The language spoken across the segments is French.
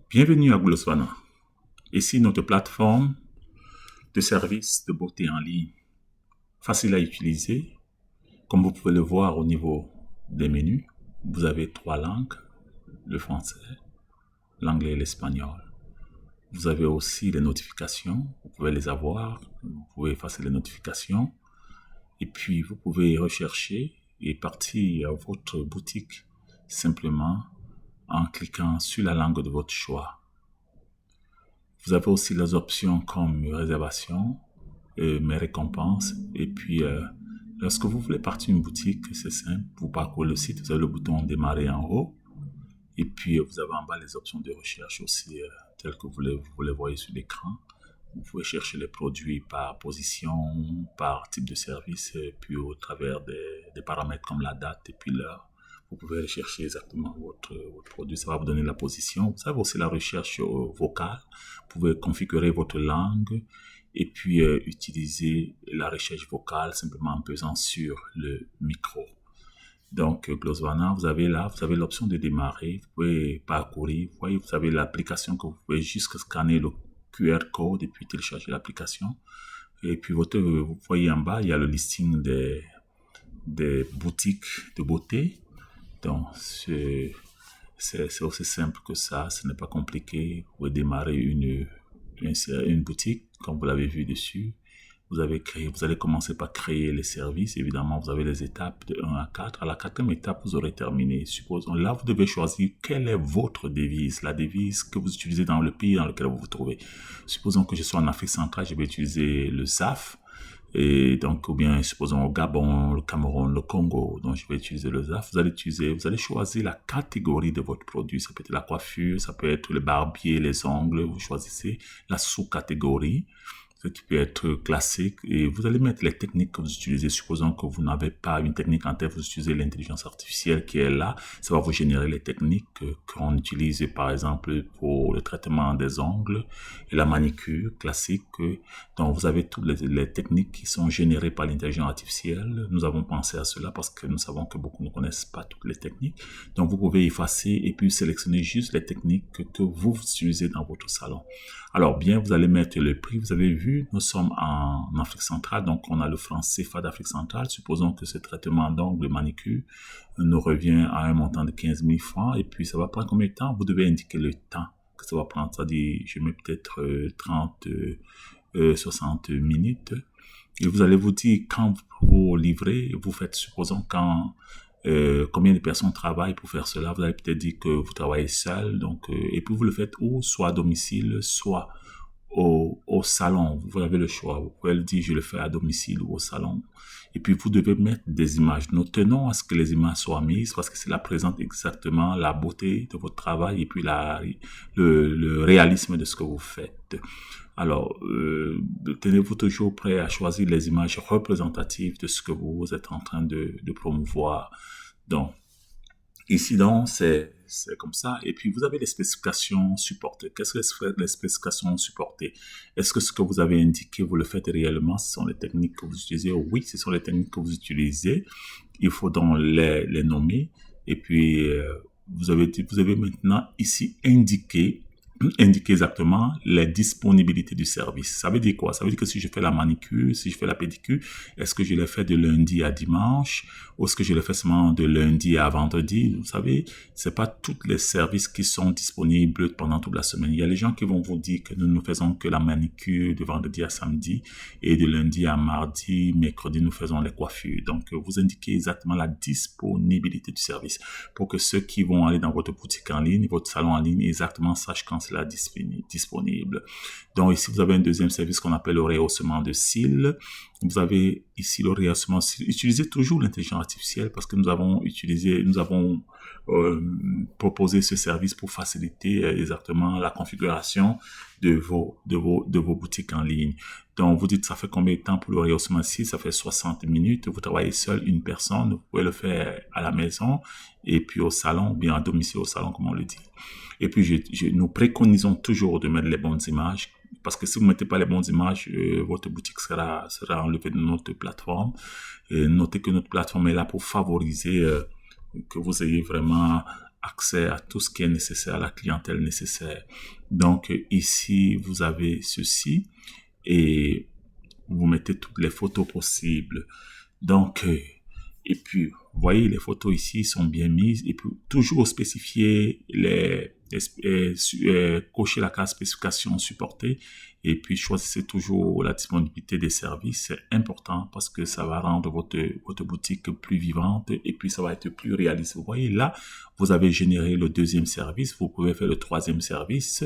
Bienvenue à Glosvana. Ici notre plateforme de services de beauté en ligne, facile à utiliser. Comme vous pouvez le voir au niveau des menus, vous avez 3 langues, le français, l'anglais et l'espagnol. Vous avez aussi les notifications, vous pouvez les avoir, vous pouvez effacer les notifications. Et puis vous pouvez rechercher et partir à votre boutique simplement en cliquant sur la langue de votre choix. Vous avez aussi les options comme réservation, mes récompenses. Et puis, lorsque vous voulez partir d'une boutique, c'est simple. Vous parcourez le site, vous avez le bouton démarrer en haut. Et puis, vous avez en bas les options de recherche aussi, telles que vous les voyez sur l'écran. Vous pouvez chercher les produits par position, par type de service, et puis au travers des paramètres comme la date et puis l'heure. Vous pouvez rechercher exactement votre produit, ça va vous donner la position. Vous avez aussi la recherche vocale. Vous pouvez configurer votre langue et puis utiliser la recherche vocale simplement en pesant sur le micro. Donc, Glosvana, vous avez l'option de démarrer. Vous pouvez parcourir. Vous voyez, vous avez l'application que vous pouvez juste scanner le QR code et puis télécharger l'application. Et puis, vous voyez en bas, il y a le listing des boutiques de beauté. Donc, c'est aussi simple que ça. Ce n'est pas compliqué. Vous pouvez démarrer une boutique, comme vous l'avez vu dessus. Vous allez commencer par créer les services. Évidemment, vous avez les étapes de 1 à 4. À la 4e étape, vous aurez terminé. Supposons, là, vous devez choisir quelle est votre devise, la devise que vous utilisez dans le pays dans lequel vous vous trouvez. Supposons que je sois en Afrique centrale, je vais utiliser le ZAF. Et donc, ou bien, supposons au Gabon, le Cameroun, le Congo, donc je vais utiliser le ZAF. Vous allez choisir la catégorie de votre produit. Ça peut être la coiffure, ça peut être le barbier, les ongles. Vous choisissez la sous-catégorie, ce qui peut être classique, et vous allez mettre les techniques que vous utilisez. Supposons que vous n'avez pas une technique en tête, vous utilisez l'intelligence artificielle qui est là, ça va vous générer les techniques qu'on utilise par exemple pour le traitement des ongles et la manicure classique. Donc vous avez toutes les techniques qui sont générées par l'intelligence artificielle. Nous avons pensé à cela parce que nous savons que beaucoup ne connaissent pas toutes les techniques. Donc vous pouvez effacer et puis sélectionner juste les techniques que vous utilisez dans votre salon. Alors bien, vous allez mettre le prix. Vous avez vu, nous sommes en Afrique centrale, donc on a le franc CFA d'Afrique centrale. Supposons que ce traitement d'ongles de manicure nous revient à un montant de 15 000 francs. Et puis, ça va prendre combien de temps? Vous devez indiquer le temps que ça va prendre. C'est-à-dire, je mets peut-être 60 minutes. Et vous allez vous dire, quand vous livrez, vous faites, supposons, combien de personnes travaillent pour faire cela. Vous allez peut-être dire que vous travaillez seul, donc, et puis vous le faites soit à domicile, soit au salon. Vous avez le choix. Vous pouvez le dire, je le fais à domicile ou au salon. Et puis, vous devez mettre des images. Nous tenons à ce que les images soient mises parce que cela présente exactement la beauté de votre travail et puis le réalisme de ce que vous faites. Alors, tenez-vous toujours prêt à choisir les images représentatives de ce que vous êtes en train de promouvoir. Donc, ici, donc, c'est comme ça. Et puis, vous avez les spécifications supportées. Qu'est-ce que les spécifications supportées? Est-ce que ce que vous avez indiqué, vous le faites réellement? Ce sont les techniques que vous utilisez? Oui, ce sont les techniques que vous utilisez. Il faut donc les nommer. Et puis, vous avez maintenant ici indiquer exactement les disponibilités du service. Ça veut dire quoi? Ça veut dire que si je fais la manicure, si je fais la pédicure, est-ce que je les fais de lundi à dimanche ou est-ce que je les fais seulement de lundi à vendredi? Vous savez, c'est pas tous les services qui sont disponibles pendant toute la semaine. Il y a les gens qui vont vous dire que nous ne faisons que la manicure de vendredi à samedi et de lundi à mardi, mercredi, nous faisons les coiffures. Donc, vous indiquez exactement la disponibilité du service pour que ceux qui vont aller dans votre boutique en ligne, votre salon en ligne, exactement sachent quand c'est là disponible. Donc ici, vous avez un deuxième service qu'on appelle le rehaussement de cils. Vous avez ici le rehaussement de cils. Utilisez toujours l'intelligence artificielle parce que nous avons proposé ce service pour faciliter exactement la configuration de vos boutiques en ligne. Donc, vous dites, ça fait combien de temps pour le rehaussement de cils? Ça fait 60 minutes. Vous travaillez seul, une personne. Vous pouvez le faire à la maison et puis au salon, ou bien à domicile au salon, comme on le dit. Et puis, nous préconisons toujours de mettre les bonnes images parce que si vous ne mettez pas les bonnes images, votre boutique sera enlevée de notre plateforme. Et notez que notre plateforme est là pour favoriser que vous ayez vraiment accès à tout ce qui est nécessaire, à la clientèle nécessaire. Donc ici, vous avez ceci et vous mettez toutes les photos possibles. Donc, et puis, vous voyez, les photos ici sont bien mises. Et puis, toujours spécifier cocher la case spécification supportée. Et puis, choisissez toujours la disponibilité des services. C'est important parce que ça va rendre votre boutique plus vivante et puis ça va être plus réaliste. Vous voyez, là, vous avez généré le deuxième service. Vous pouvez faire le troisième service.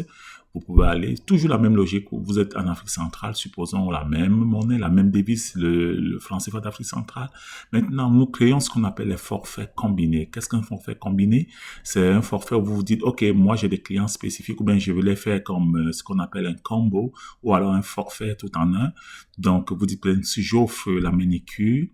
Vous pouvez aller, toujours la même logique, vous êtes en Afrique centrale, supposons la même monnaie, la même devise, le franc CFA d'Afrique centrale. Maintenant, nous créons ce qu'on appelle les forfaits combinés. Qu'est-ce qu'un forfait combiné? C'est un forfait où vous vous dites, OK, moi j'ai des clients spécifiques ou bien je veux les faire comme ce qu'on appelle un combo ou alors un forfait tout en un. Donc, vous dites, si j'offre la manicure,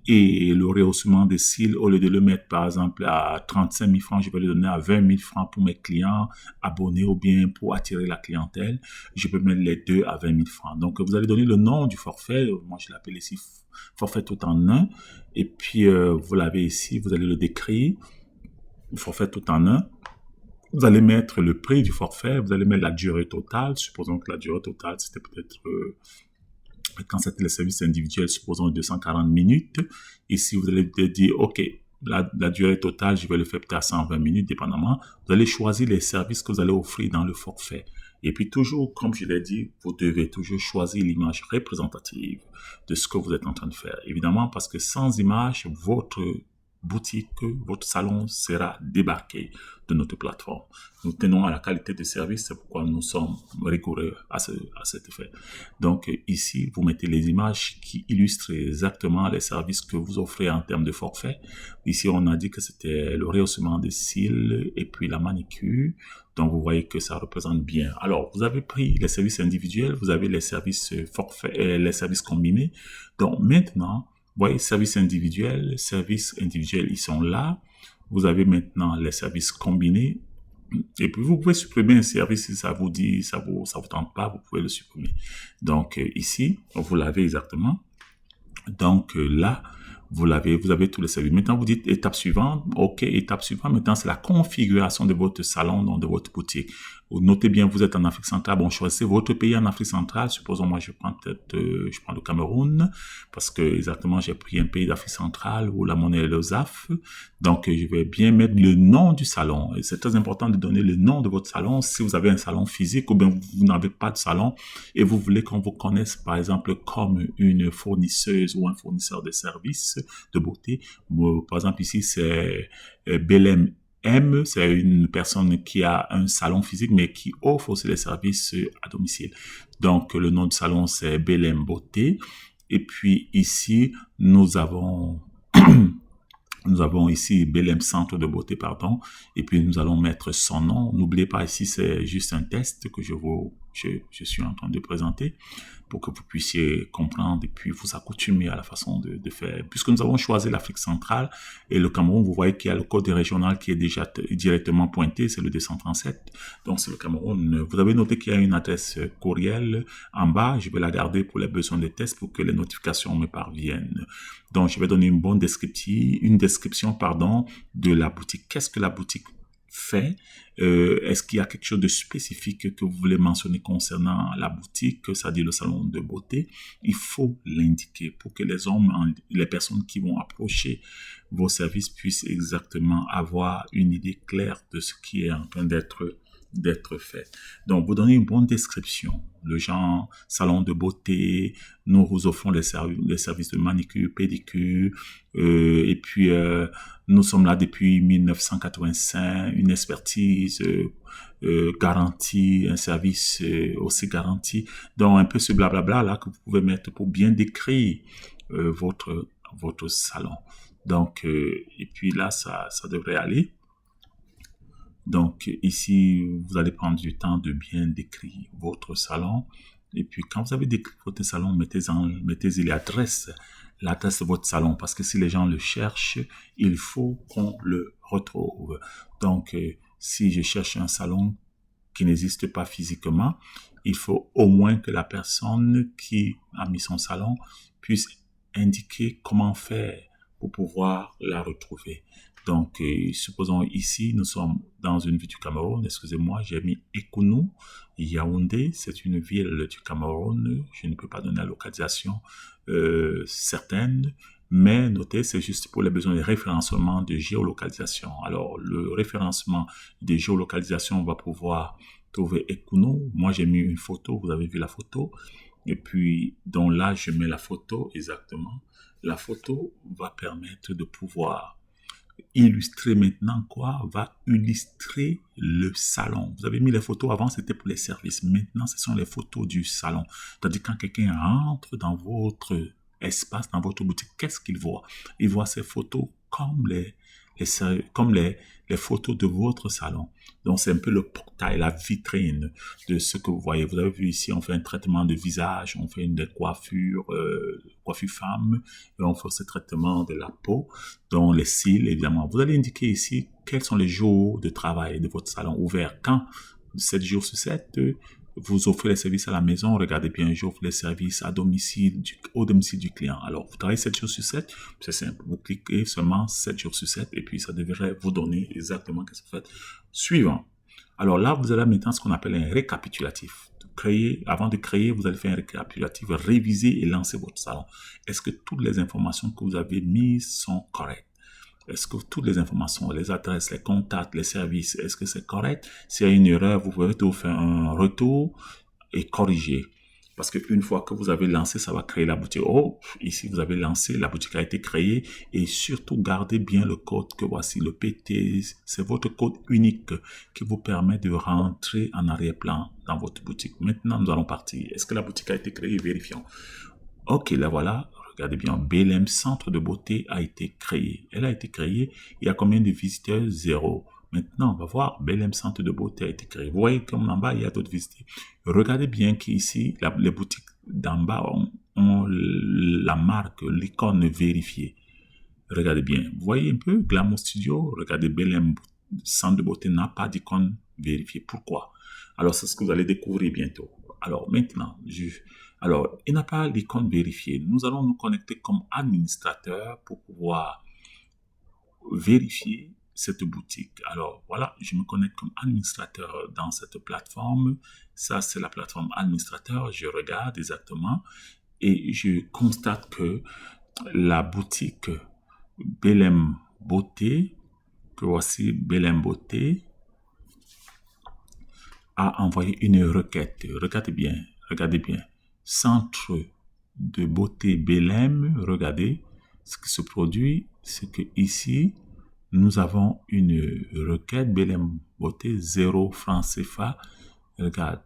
et le rehaussement des cils, au lieu de le mettre par exemple à 35 000 francs, je vais le donner à 20 000 francs pour mes clients abonnés ou bien pour attirer la clientèle. Je peux mettre les deux à 20 000 francs. Donc, vous allez donner le nom du forfait. Moi, je l'appelle ici forfait tout en un. Et puis, vous l'avez ici, vous allez le décrire. Forfait tout en un. Vous allez mettre le prix du forfait. Vous allez mettre la durée totale. Supposons que la durée totale, c'était peut-être... quand c'était les services individuels, supposons 240 minutes. Ici, vous allez dire, OK, la durée totale, je vais le faire peut-être à 120 minutes, dépendamment. Vous allez choisir les services que vous allez offrir dans le forfait. Et puis toujours, comme je l'ai dit, vous devez toujours choisir l'image représentative de ce que vous êtes en train de faire. Évidemment, parce que sans image, votre boutique, votre salon sera débarqué de notre plateforme. Nous tenons à la qualité de service, c'est pourquoi nous sommes rigoureux à cet effet. Donc ici, vous mettez les images qui illustrent exactement les services que vous offrez en termes de forfait. Ici, on a dit que c'était le rehaussement des cils et puis la manicure. Donc, vous voyez que ça représente bien. Alors, vous avez pris les services individuels, vous avez les services forfaits, les services combinés. Donc, maintenant, vous voyez, services individuels, ils sont là. Vous avez maintenant les services combinés. Et puis, vous pouvez supprimer un service si ça vous dit, ça vous tente pas, vous pouvez le supprimer. Donc, ici, vous l'avez exactement. Donc, là, vous avez tous les services. Maintenant, vous dites étape suivante. OK, étape suivante. Maintenant, c'est la configuration de votre salon, donc de votre boutique. Notez bien, vous êtes en Afrique centrale. Bon, choisissez votre pays en Afrique centrale. Supposons, moi, je prends le Cameroun, parce que exactement, j'ai pris un pays d'Afrique centrale où la monnaie est le ZAF. Donc, je vais bien mettre le nom du salon. Et c'est très important de donner le nom de votre salon. Si vous avez un salon physique ou bien vous n'avez pas de salon et vous voulez qu'on vous connaisse, par exemple, comme une fournisseuse ou un fournisseur de services de beauté. Par exemple, ici, c'est Belém M, c'est une personne qui a un salon physique, mais qui offre aussi les services à domicile. Donc, le nom du salon, c'est Belém Beauté. Et puis, ici, nous avons ici Belém Centre de Beauté, pardon. Et puis, nous allons mettre son nom. N'oubliez pas, ici, c'est juste un test que je suis en train de présenter pour que vous puissiez comprendre et puis vous accoutumer à la façon de faire. Puisque nous avons choisi l'Afrique centrale et le Cameroun, vous voyez qu'il y a le code régional qui est déjà directement pointé, c'est le 237. Donc, c'est le Cameroun. Vous avez noté qu'il y a une adresse courriel en bas. Je vais la garder pour les besoins des tests pour que les notifications me parviennent. Donc, je vais donner une description, de la boutique. Qu'est-ce que la boutique fait? Est-ce qu'il y a quelque chose de spécifique que vous voulez mentionner concernant la boutique, c'est-à-dire le salon de beauté? Il faut l'indiquer pour que les personnes qui vont approcher vos services puissent exactement avoir une idée claire de ce qui est en train d'être fait. Donc, vous donnez une bonne description. Le genre salon de beauté, nous vous offrons les services de manicure, pédicure, et puis nous sommes là depuis 1985, une expertise garantie, un service aussi garanti. Donc, un peu ce blablabla là que vous pouvez mettre pour bien décrire votre salon. Donc, et puis là, ça devrait aller. Donc, ici, vous allez prendre du temps de bien décrire votre salon. Et puis, quand vous avez décrit votre salon, mettez-y l'adresse de votre salon. Parce que si les gens le cherchent, il faut qu'on le retrouve. Donc, si je cherche un salon qui n'existe pas physiquement, il faut au moins que la personne qui a mis son salon puisse indiquer comment faire pour pouvoir la retrouver. Donc, supposons ici, nous sommes dans une ville du Cameroun. Excusez-moi, j'ai mis Ekounou, Yaoundé. C'est une ville du Cameroun. Je ne peux pas donner la localisation certaine, mais notez, c'est juste pour les besoins de référencement de géolocalisation. Alors, le référencement de géolocalisation, on va pouvoir trouver Ekounou. Moi, j'ai mis une photo. Vous avez vu la photo. Et puis, donc là, je mets la photo exactement. La photo va permettre de pouvoir illustrer maintenant quoi? Va illustrer le salon. Vous avez mis les photos avant, c'était pour les services. Maintenant, ce sont les photos du salon. C'est-à-dire quand quelqu'un rentre dans votre espace, dans votre boutique, qu'est-ce qu'il voit? Il voit ces photos comme les photos de votre salon. Donc, c'est un peu le portail, la vitrine de ce que vous voyez. Vous avez vu ici, on fait un traitement de visage, on fait une coiffure femme, et on fait ce traitement de la peau, dont les cils, évidemment. Vous allez indiquer ici quels sont les jours de travail de votre salon ouvert. Quand 7 jours sur 7, vous offrez les services à la maison, regardez bien, j'offre les services à domicile, au domicile du client. Alors, vous travaillez 7 jours sur 7, c'est simple, vous cliquez seulement 7 jours sur 7 et puis ça devrait vous donner exactement ce que vous faites. Suivant. Alors là, vous allez maintenant ce qu'on appelle un récapitulatif. Avant de créer, vous allez faire un récapitulatif, réviser et lancer votre salon. Est-ce que toutes les informations que vous avez mises sont correctes? Est-ce que toutes les informations, les adresses, les contacts, les services, est-ce que c'est correct? S'il y a une erreur, vous pouvez tout faire un retour et corriger. Parce qu'une fois que vous avez lancé, ça va créer la boutique. Oh, ici, vous avez lancé, la boutique a été créée. Et surtout, gardez bien le code que voici, le PT. C'est votre code unique qui vous permet de rentrer en arrière-plan dans votre boutique. Maintenant, nous allons partir. Est-ce que la boutique a été créée? Vérifions. Ok, là voilà. Regardez bien, Belém Centre de Beauté a été créé. Elle a été créée. Il y a combien de visiteurs? 0. Maintenant, on va voir, Belém Centre de Beauté a été créé. Vous voyez comme en bas, il y a d'autres visiteurs. Regardez bien qu'ici, les boutiques d'en bas ont la marque, l'icône vérifiée. Regardez bien. Vous voyez un peu, Glamour Studio, regardez, Belém Centre de Beauté n'a pas d'icône vérifiée. Pourquoi? Alors, c'est ce que vous allez découvrir bientôt. Alors, maintenant, alors, il n'a pas l'icône vérifiée. Nous allons nous connecter comme administrateur pour pouvoir vérifier cette boutique. Alors, voilà, je me connecte comme administrateur dans cette plateforme. Ça, c'est la plateforme administrateur. Je regarde exactement et je constate que la boutique Belém Beauté, que voici Belém Beauté, a envoyé une requête. Regardez bien. Centre de beauté Belém, regardez ce qui se produit, c'est que ici, nous avons une requête Belém Beauté 0 francs CFA, regarde,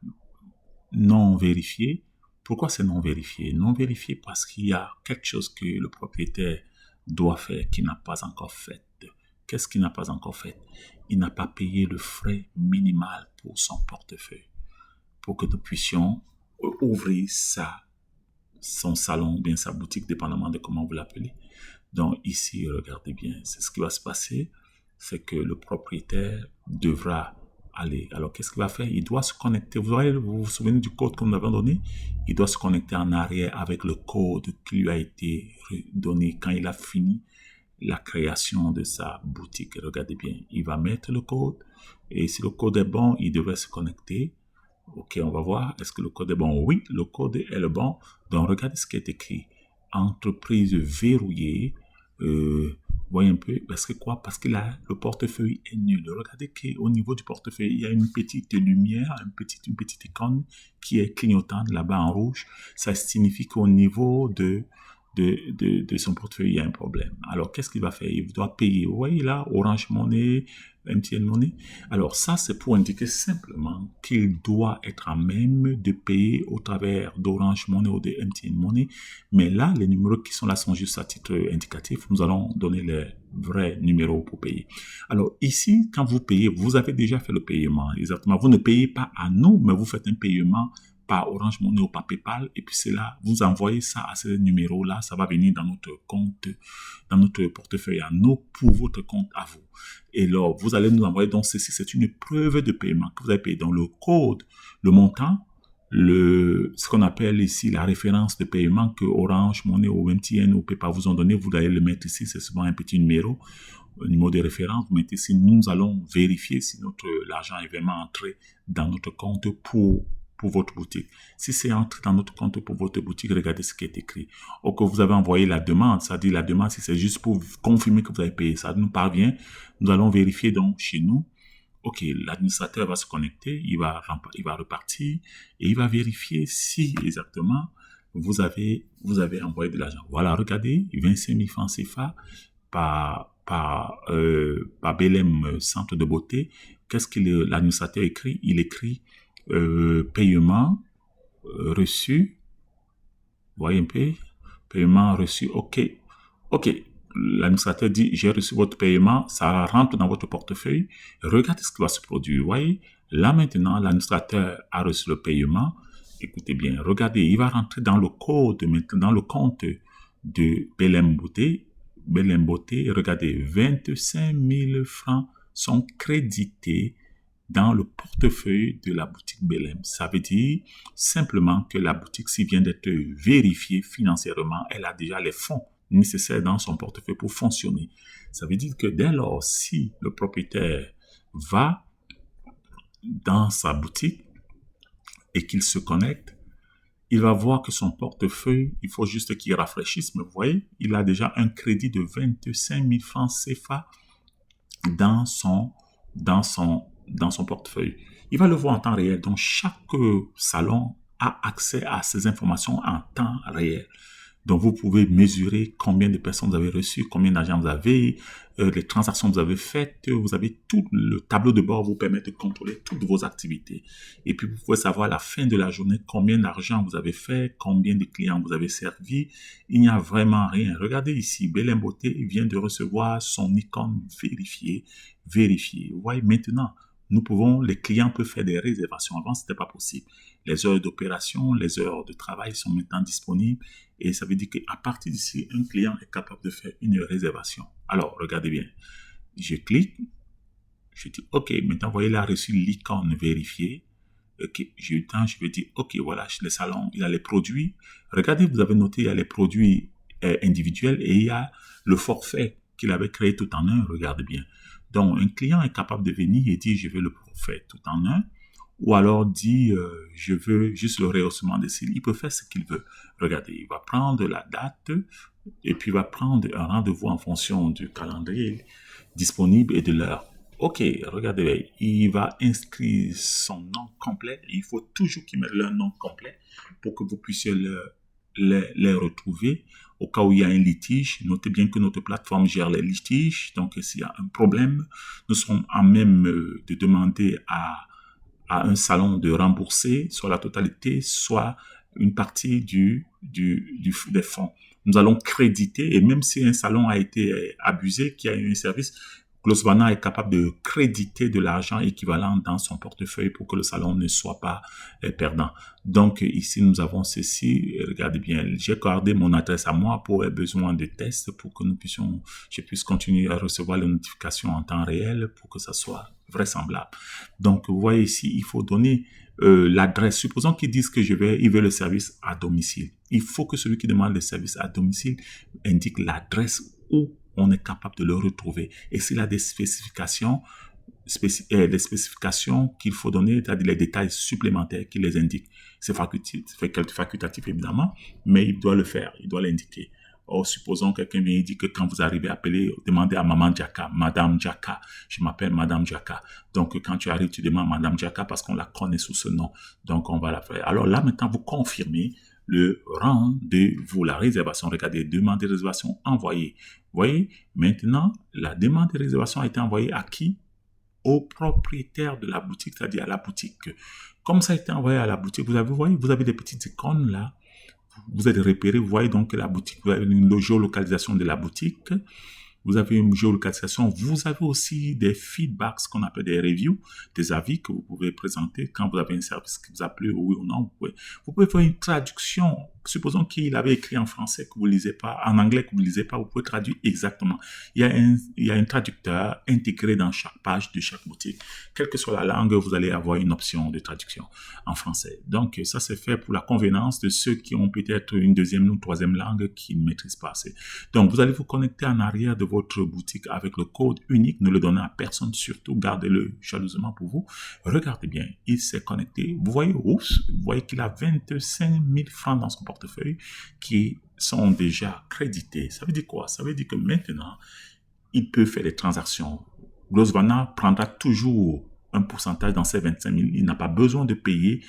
non vérifié. Pourquoi c'est non vérifié? Non vérifié parce qu'il y a quelque chose que le propriétaire doit faire qui n'a pas encore fait. Qu'est-ce qu'il n'a pas encore fait? Il n'a pas payé le frais minimal pour son portefeuille, pour que nous puissions ouvrir son salon, bien sa boutique, dépendamment de comment vous l'appelez. Donc ici, regardez bien, c'est ce qui va se passer, c'est que le propriétaire devra aller. Alors qu'est-ce qu'il va faire? Il doit se connecter. Vous vous souvenez du code que nous avons donné? Il doit se connecter en arrière avec le code qui lui a été donné quand il a fini la création de sa boutique. Regardez bien, il va mettre le code et si le code est bon, il devrait se connecter. Ok, on va voir, est-ce que le code est bon? Oui, le code est le bon. Donc, regardez ce qui est écrit. Entreprise verrouillée. Voyez un peu, parce que quoi? Parce que là, le portefeuille est nul. Regardez qu'au niveau du portefeuille, il y a une petite lumière, une petite icône qui est clignotante là-bas en rouge. Ça signifie qu'au niveau de son portefeuille, il y a un problème. Alors, qu'est-ce qu'il va faire? Il doit payer. Vous voyez là, Orange Money, MTN Money. Alors, ça, c'est pour indiquer simplement qu'il doit être à même de payer au travers d'Orange Money ou de MTN Money. Mais là, les numéros qui sont là sont juste à titre indicatif. Nous allons donner les vrais numéros pour payer. Alors, ici, quand vous payez, vous avez déjà fait le paiement. Exactement. Vous ne payez pas à nous, mais vous faites un paiement par Orange Money ou par PayPal, et puis c'est là, vous envoyez ça à ce numéro-là, ça va venir dans notre compte, dans notre portefeuille à nous, pour votre compte à vous. Et alors, vous allez nous envoyer, donc ceci, c'est une preuve de paiement que vous avez payé. Donc le code, le montant, ce qu'on appelle ici la référence de paiement que Orange Money ou MTN ou PayPal vous ont donné, vous allez le mettre ici, c'est souvent un petit numéro. numéro de référence, vous mettez si nous allons vérifier si l'argent est vraiment entré dans notre compte pour votre boutique. Si c'est entré dans notre compte pour votre boutique, regardez ce qui est écrit. Ou que vous avez envoyé la demande, c'est-à-dire la demande, si c'est juste pour confirmer que vous avez payé, ça nous parvient, nous allons vérifier donc chez nous. Ok, l'administrateur va se connecter, il va repartir et il va vérifier si exactement vous avez envoyé de l'argent. Voilà, regardez, 25 000 francs CFA par Belém Centre de Beauté. Qu'est-ce que l'administrateur écrit? Il écrit paiement reçu. Vous voyez un peu? Paiement reçu. Ok. L'administrateur dit, j'ai reçu votre paiement, ça rentre dans votre portefeuille. Regardez ce qui va se produire. Vous voyez? Là maintenant, l'administrateur a reçu le paiement. Écoutez bien, regardez, il va rentrer dans le code, dans le compte de Belém Beauté. Belém Beauté, regardez, 25 000 francs sont crédités dans le portefeuille de la boutique Belém. Ça veut dire simplement que la boutique, s'il vient d'être vérifiée financièrement, elle a déjà les fonds nécessaires dans son portefeuille pour fonctionner. Ça veut dire que dès lors, si le propriétaire va dans sa boutique et qu'il se connecte, il va voir que son portefeuille, il faut juste qu'il rafraîchisse, mais vous voyez, il a déjà un crédit de 25 000 francs CFA dans son portefeuille. Il va le voir en temps réel. Donc, chaque salon a accès à ces informations en temps réel. Donc, vous pouvez mesurer combien de personnes vous avez reçues, combien d'argent vous avez, les transactions que vous avez faites. Vous avez tout le tableau de bord vous permet de contrôler toutes vos activités. Et puis, vous pouvez savoir à la fin de la journée combien d'argent vous avez fait, combien de clients vous avez servi. Il n'y a vraiment rien. Regardez ici, Belém Beauté vient de recevoir son icône vérifiée. Vous voyez, maintenant, les clients peuvent faire des réservations. Avant, ce n'était pas possible. Les heures d'opération, les heures de travail sont maintenant disponibles et ça veut dire qu'à partir d'ici, un client est capable de faire une réservation. Alors, regardez bien. Je clique, je dis OK, maintenant, vous voyez là, reçu l'icône vérifiée. OK, j'ai eu le temps, je vais dire OK, voilà, le salon, il y a les produits. Regardez, vous avez noté, il y a les produits individuels et il y a le forfait qu'il avait créé tout en un. Regardez bien. Donc, un client est capable de venir et dire, je veux le forfait tout en un, ou alors dit, je veux juste le rehaussement des cils. Il peut faire ce qu'il veut. Regardez, il va prendre la date et puis il va prendre un rendez-vous en fonction du calendrier disponible et de l'heure. OK, regardez, il va inscrire son nom complet. Il faut toujours qu'il mette leur nom complet pour que vous puissiez les retrouver. Au cas où il y a un litige, notez bien que notre plateforme gère les litiges. Donc, s'il y a un problème, nous serons à même de demander à un salon de rembourser soit la totalité, soit une partie des fonds. Nous allons créditer, et même si un salon a été abusé, qui a eu un service, Glosvana est capable de créditer de l'argent équivalent dans son portefeuille pour que le salon ne soit pas perdant. Donc ici, nous avons ceci. Regardez bien, j'ai gardé mon adresse à moi pour les besoins de tests pour que je puisse continuer à recevoir les notifications en temps réel pour que ça soit vraisemblable. Donc, vous voyez ici, il faut donner l'adresse. Supposons qu'ils disent que il veut le service à domicile. Il faut que celui qui demande le service à domicile indique l'adresse où on est capable de le retrouver. Et s'il a des spécifications qu'il faut donner, c'est-à-dire les détails supplémentaires qui les indiquent. C'est facultatif évidemment, mais il doit le faire, il doit l'indiquer. Or, supposons que quelqu'un vient et dit que quand vous arrivez, demandez à Maman Djaka, Madame Djaka. Je m'appelle Madame Djaka. Donc, quand tu arrives, tu demandes Madame Djaka parce qu'on la connaît sous ce nom. Donc, on va la faire. Alors là, maintenant, vous confirmez le rendez-vous, la réservation. Regardez, demande de réservation envoyée. Vous voyez, maintenant, la demande de réservation a été envoyée à qui? Au propriétaire de la boutique, c'est-à-dire à la boutique. Comme ça a été envoyé à la boutique, vous avez des petites icônes là. Vous êtes repéré, vous voyez donc la boutique, vous avez une géolocalisation de la boutique. Vous avez une géolocalisation. Vous avez aussi des feedbacks, ce qu'on appelle des reviews, des avis que vous pouvez présenter quand vous avez un service qui vous a plu, oui ou non. Vous pouvez faire une traduction supposons qu'il avait écrit en français que vous ne lisez pas, en anglais que vous ne lisez pas, vous pouvez traduire exactement. Il y a un traducteur intégré dans chaque page de chaque boutique. Quelle que soit la langue, vous allez avoir une option de traduction en français. Donc, ça, c'est fait pour la convenance de ceux qui ont peut-être une deuxième ou troisième langue qui ne maîtrisent pas assez. Donc, vous allez vous connecter en arrière de votre boutique avec le code unique. Ne le donnez à personne, surtout gardez-le jalousement pour vous. Regardez bien, il s'est connecté. Vous voyez, vous voyez qu'il a 25 000 francs dans son portefeuille qui sont déjà crédités. Ça veut dire quoi? Ça veut dire que maintenant, il peut faire des transactions. Glosvana prendra toujours un pourcentage dans ces 25 000. Il n'a pas besoin de payer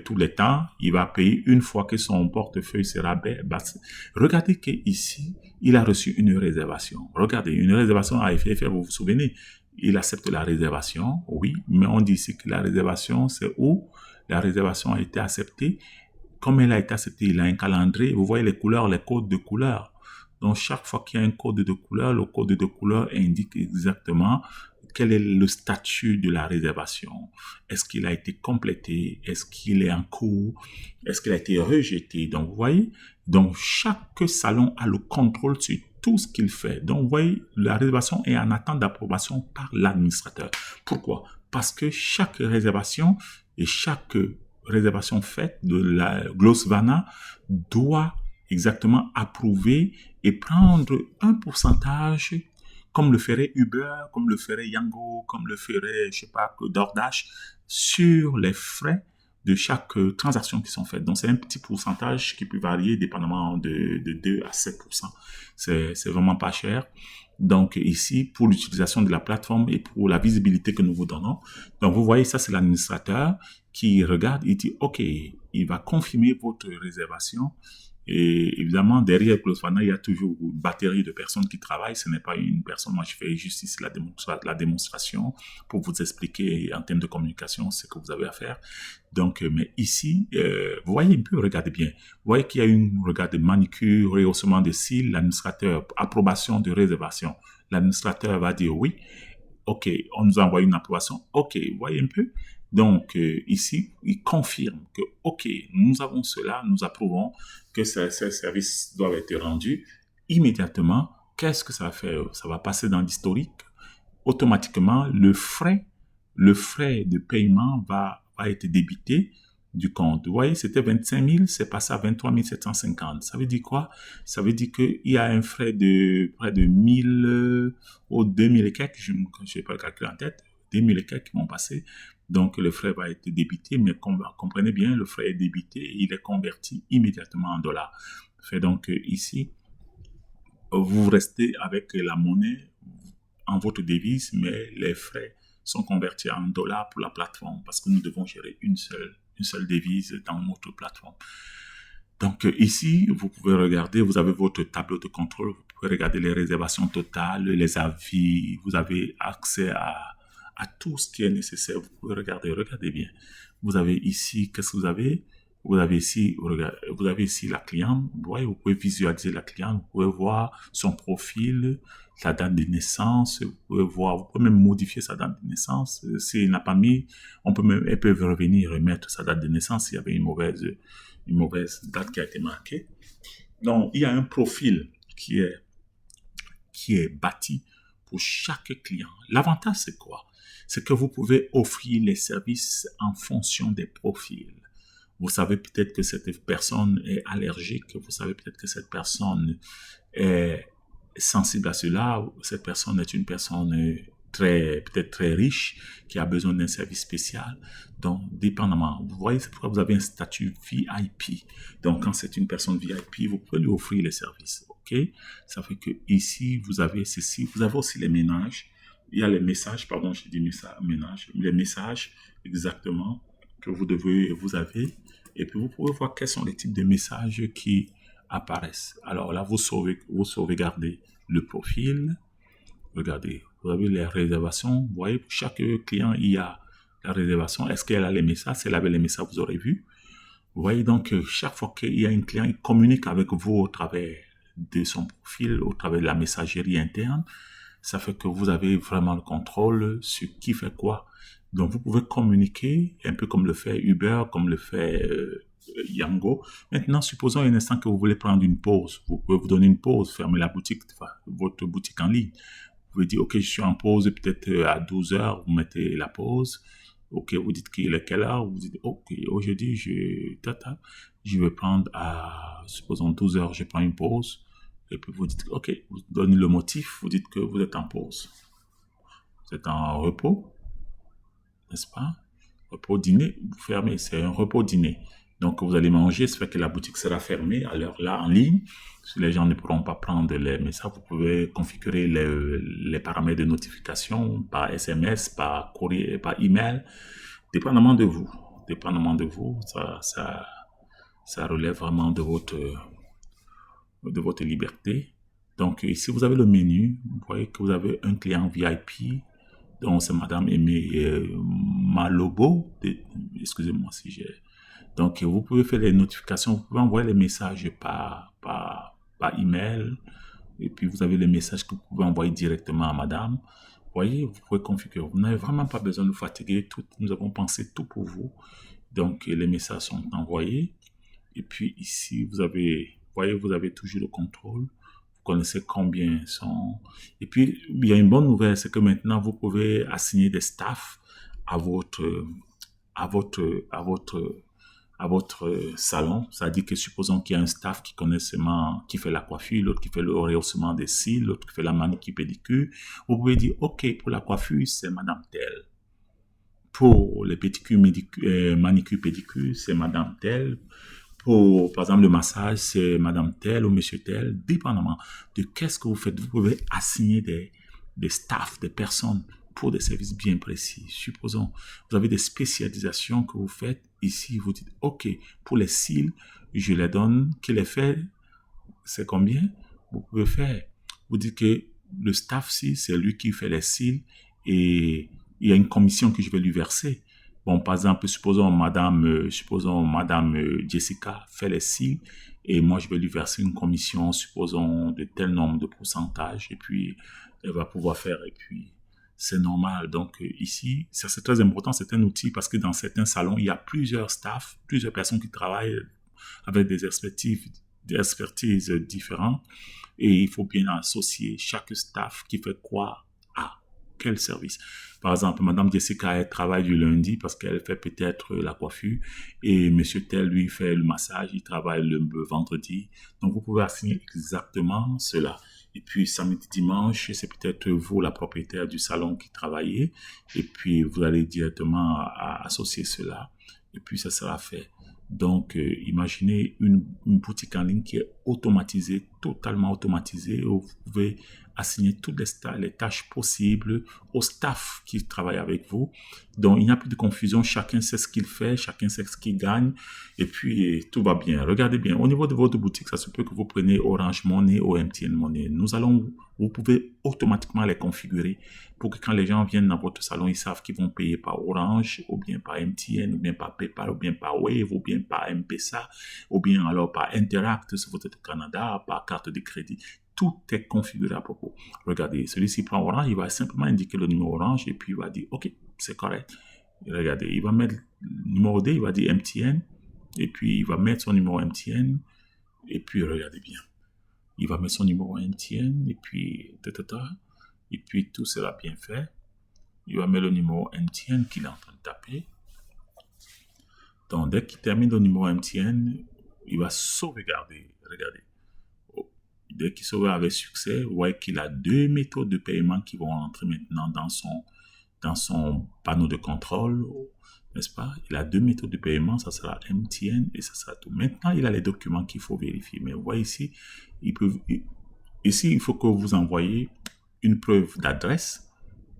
tous les temps. Il va payer une fois que son portefeuille sera basse. Regardez qu'ici, il a reçu une réservation. Regardez, une réservation à FFR, vous vous souvenez? Il accepte la réservation, oui, mais on dit ici que la réservation, c'est où la réservation a été acceptée. Comme elle a été acceptée, il a un calendrier. Vous voyez les couleurs, les codes de couleurs. Donc, chaque fois qu'il y a un code de couleur, le code de couleur indique exactement quel est le statut de la réservation. Est-ce qu'il a été complété? Est-ce qu'il est en cours? Est-ce qu'il a été rejeté? Donc, vous voyez, donc chaque salon a le contrôle sur tout ce qu'il fait. Donc, vous voyez, la réservation est en attente d'approbation par l'administrateur. Pourquoi? Parce que chaque réservation et chaque réservation faite de la Glosvana doit exactement approuver et prendre un pourcentage comme le ferait Uber, comme le ferait Yango, comme le ferait, je sais pas, DoorDash, sur les frais de chaque transaction qui sont faites. Donc, c'est un petit pourcentage qui peut varier dépendamment de 2 à 7%. C'est vraiment pas cher. Donc, ici, pour l'utilisation de la plateforme et pour la visibilité que nous vous donnons. Donc, vous voyez, ça, c'est l'administrateur qui regarde, il dit, OK, il va confirmer votre réservation. Et évidemment, derrière Glosvana, il y a toujours une batterie de personnes qui travaillent. Ce n'est pas une personne. Moi, je fais juste ici la démonstration pour vous expliquer en termes de communication ce que vous avez à faire. Donc, mais ici, vous voyez un peu, regardez bien. Vous voyez qu'il y a une, regardez, manicure, rehaussement de cils, l'administrateur, approbation de réservation. L'administrateur va dire oui. OK, on nous envoie une approbation. OK, vous voyez un peu. Donc, ici, il confirme que, OK, nous avons cela, nous approuvons que ces services doivent être rendus. Immédiatement, qu'est-ce que ça va faire? Ça va passer dans l'historique. Automatiquement, le frais de paiement va être débité du compte. Vous voyez, c'était 25 000, c'est passé à 23 750. Ça veut dire quoi? Ça veut dire qu'il y a un frais de près de 1000 ou 2000 et quelques, je n'ai pas le calcul en tête, 2000 et quelques qui vont passer. Donc, le frais va être débité, mais comprenez bien, le frais est débité et il est converti immédiatement en dollars. Fait donc, ici, vous restez avec la monnaie en votre devise, mais les frais sont convertis en dollars pour la plateforme parce que nous devons gérer une seule devise dans notre plateforme. Donc, ici, vous pouvez regarder, vous avez votre tableau de contrôle, vous pouvez regarder les réservations totales, les avis, vous avez accès à tout ce qui est nécessaire. Vous pouvez regardez bien. Vous avez ici, qu'est-ce que vous avez? Vous avez ici la cliente. Vous voyez, vous pouvez visualiser la cliente. Vous pouvez voir son profil, sa date de naissance. Vous pouvez même modifier sa date de naissance. S'il n'a pas mis, elle peut revenir remettre sa date de naissance s'il y avait une mauvaise date qui a été marquée. Donc, il y a un profil qui est bâti pour chaque client. L'avantage, c'est quoi? C'est que vous pouvez offrir les services en fonction des profils. Vous savez peut-être que cette personne est allergique, vous savez peut-être que cette personne est sensible à cela, cette personne est une personne peut-être très riche, qui a besoin d'un service spécial. Donc, dépendamment, vous voyez, c'est pourquoi vous avez un statut VIP. Donc, quand c'est une personne VIP, vous pouvez lui offrir les services, ok? Ça fait que ici, vous avez ceci, vous avez aussi les ménages. Il y a les messages, pardon, j'ai dit ménage, les messages exactement que vous avez, et puis vous pouvez voir quels sont les types de messages qui apparaissent. Alors là, vous sauvegardez le profil. Regardez, vous avez les réservations. Vous voyez, pour chaque client, il y a la réservation. Est-ce qu'elle a les messages? Si elle avait les messages, vous aurez vu. Vous voyez donc, chaque fois qu'il y a un client, il communique avec vous au travers de son profil, au travers de la messagerie interne. Ça fait que vous avez vraiment le contrôle sur qui fait quoi. Donc, vous pouvez communiquer un peu comme le fait Uber, comme le fait Yango. Maintenant, supposons un instant que vous voulez prendre une pause. Vous pouvez vous donner une pause, fermer la boutique, votre boutique en ligne. Vous pouvez dire, OK, je suis en pause peut-être à 12 heures, vous mettez la pause. OK, vous dites qu'il est quelle heure, vous dites, OK, aujourd'hui, je vais prendre à, supposons 12 heures, je prends une pause. Et puis vous dites, OK, vous donnez le motif, vous dites que vous êtes en pause. Vous êtes en repos, n'est-ce pas? Repos dîner, vous fermez, c'est un repos dîner. Donc vous allez manger, ça fait que la boutique sera fermée à l'heure là en ligne. Si les gens ne pourront pas prendre les messages, vous pouvez configurer les paramètres de notification par SMS, par courrier, par email, dépendamment de vous. Dépendamment de vous, ça relève vraiment de votre liberté. Donc ici vous avez le menu, vous voyez que vous avez un client VIP, donc c'est Madame Aimée Malobo, excusez-moi si j'ai... Donc vous pouvez faire les notifications, vous pouvez envoyer les messages par email, et puis vous avez les messages que vous pouvez envoyer directement à Madame. Vous voyez, vous pouvez configurer, vous n'avez vraiment pas besoin de vous fatiguer, nous avons pensé tout pour vous. Donc les messages sont envoyés, et puis ici vous voyez, vous avez toujours le contrôle. Vous connaissez combien sont. Et puis, il y a une bonne nouvelle, c'est que maintenant, vous pouvez assigner des staffs à votre salon. C'est-à-dire que supposons qu'il y a un staff qui connaît seulement, qui fait la coiffure, l'autre qui fait le rehaussement des cils, l'autre qui fait la manicure pédicure. Vous pouvez dire, OK, pour la coiffure, c'est Madame telle. Pour les pédicures, manicure pédicure, c'est Madame telle. Pour, par exemple, le massage, c'est Madame telle ou Monsieur tel, dépendamment de qu'est-ce que vous faites. Vous pouvez assigner des staffs, des personnes pour des services bien précis. Supposons, vous avez des spécialisations que vous faites. Ici, vous dites, OK, pour les cils, je les donne. Qui les fait? C'est combien? Vous pouvez faire. Vous dites que le staff, si, c'est lui qui fait les cils et il y a une commission que je vais lui verser. Bon, par exemple, supposons Madame Jessica fait les cils et moi je vais lui verser une commission, supposons de tel nombre de pourcentage et puis elle va pouvoir faire et puis c'est normal. Donc ici, ça c'est très important, c'est un outil parce que dans certains salons, il y a plusieurs staffs, plusieurs personnes qui travaillent avec des expertises différentes et il faut bien associer chaque staff qui fait quoi à quel service. Par exemple, Madame Jessica, elle travaille du lundi parce qu'elle fait peut-être la coiffure et Monsieur tel, lui, fait le massage, il travaille le vendredi. Donc, vous pouvez assigner exactement cela. Et puis, samedi, dimanche, c'est peut-être vous, la propriétaire du salon, qui travaillez. Et puis, vous allez directement associer cela. Et puis, ça sera fait. Donc, imaginez une boutique en ligne qui est automatisée, totalement automatisée, où vous pouvez assigner toutes les tâches possibles au staff qui travaille avec vous. Donc, il n'y a plus de confusion. Chacun sait ce qu'il fait, chacun sait ce qu'il gagne. Et puis, tout va bien. Regardez bien. Au niveau de votre boutique, ça se peut que vous preniez Orange Money ou MTN Money. Vous pouvez automatiquement les configurer pour que quand les gens viennent dans votre salon, ils savent qu'ils vont payer par Orange, ou bien par MTN, ou bien par PayPal, ou bien par Wave, ou bien par M-Pesa, ou bien alors par Interact sur votre Canada, par carte de crédit. Tout est configuré à propos. Regardez, celui-ci prend Orange, il va simplement indiquer le numéro Orange et puis il va dire, OK, c'est correct. Regardez, il va mettre le numéro D, il va dire MTN, et puis il va mettre son numéro MTN, et puis regardez bien. Il va mettre son numéro MTN, et puis et puis tout sera bien fait. Il va mettre le numéro MTN qu'il est en train de taper. Donc, dès qu'il termine le numéro MTN, il va sauvegarder. Regardez. Dès qu'il sauvegarde avec succès, vous voyez qu'il a 2 méthodes de paiement qui vont entrer maintenant dans son panneau de contrôle, n'est-ce pas? Il a 2 méthodes de paiement, ça sera MTN et ça sera tout. Maintenant, il a les documents qu'il faut vérifier. Mais vous voyez ici, ici, il faut que vous envoyiez une preuve d'adresse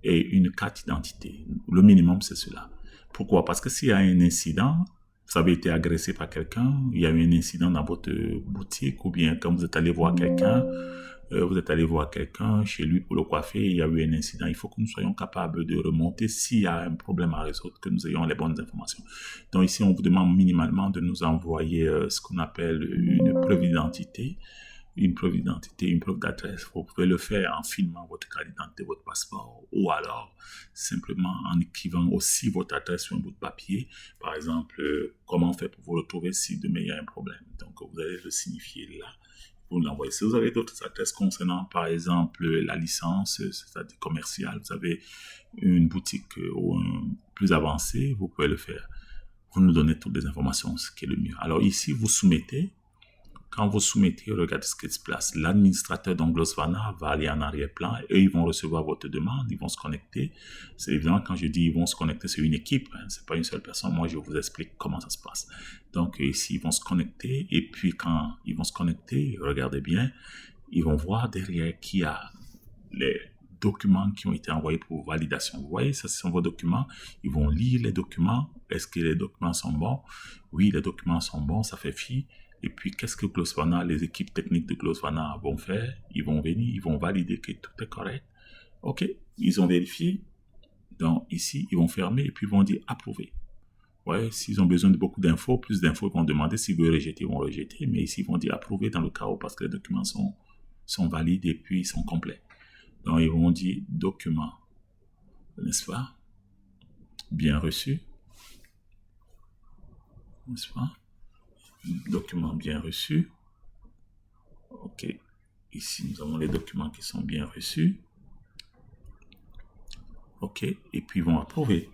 et une carte d'identité. Le minimum, c'est cela. Pourquoi? Parce que s'il y a un incident, vous avez été agressé par quelqu'un, il y a eu un incident dans votre boutique, ou bien quand vous êtes allé voir quelqu'un, chez lui pour le coiffer, il y a eu un incident. Il faut que nous soyons capables de remonter s'il y a un problème à résoudre, que nous ayons les bonnes informations. Donc ici, on vous demande minimalement de nous envoyer ce qu'on appelle une preuve d'identité. une preuve d'identité, une preuve d'adresse. Vous pouvez le faire en filmant votre carte d'identité, votre passeport, ou alors simplement en écrivant aussi votre adresse sur un bout de papier. Par exemple, comment faire pour vous retrouver si demain il y a un problème. Donc, vous allez le signifier là. Vous l'envoyez. Si vous avez d'autres adresses concernant, par exemple, la licence, c'est-à-dire commerciale, vous avez une boutique ou plus avancée, vous pouvez le faire. Vous nous donnez toutes les informations, ce qui est le mieux. Alors ici, vous soumettez. Quand vous soumettez, regardez ce qui se passe. L'administrateur d'Anglosvana va aller en arrière-plan et ils vont recevoir votre demande, ils vont se connecter. C'est évident, quand je dis ils vont se connecter, c'est une équipe, hein, c'est pas une seule personne. Moi, je vous explique comment ça se passe. Donc ici, ils vont se connecter et puis quand ils vont se connecter, regardez bien, ils vont voir derrière qu'il y a les documents qui ont été envoyés pour validation. Vous voyez, ça, ce sont vos documents. Ils vont lire les documents. Est-ce que les documents sont bons? Oui, les documents sont bons, ça fait fi. Et puis, qu'est-ce que Glosvana, les équipes techniques de Glosvana vont faire? Ils vont venir, ils vont valider que tout est correct. OK, ils ont vérifié. Donc, ici, ils vont fermer et puis ils vont dire approuver. Ouais, s'ils ont besoin de beaucoup d'infos, plus d'infos, ils vont demander. S'ils veulent rejeter, ils vont rejeter. Mais ici, ils vont dire approuver dans le cas où, parce que les documents sont valides et puis ils sont complets. Donc, ils vont dire document, n'est-ce pas? Bien reçu. N'est-ce pas? Document bien reçu. OK. Ici, nous avons les documents qui sont bien reçus. OK. Et puis, ils vont approuver.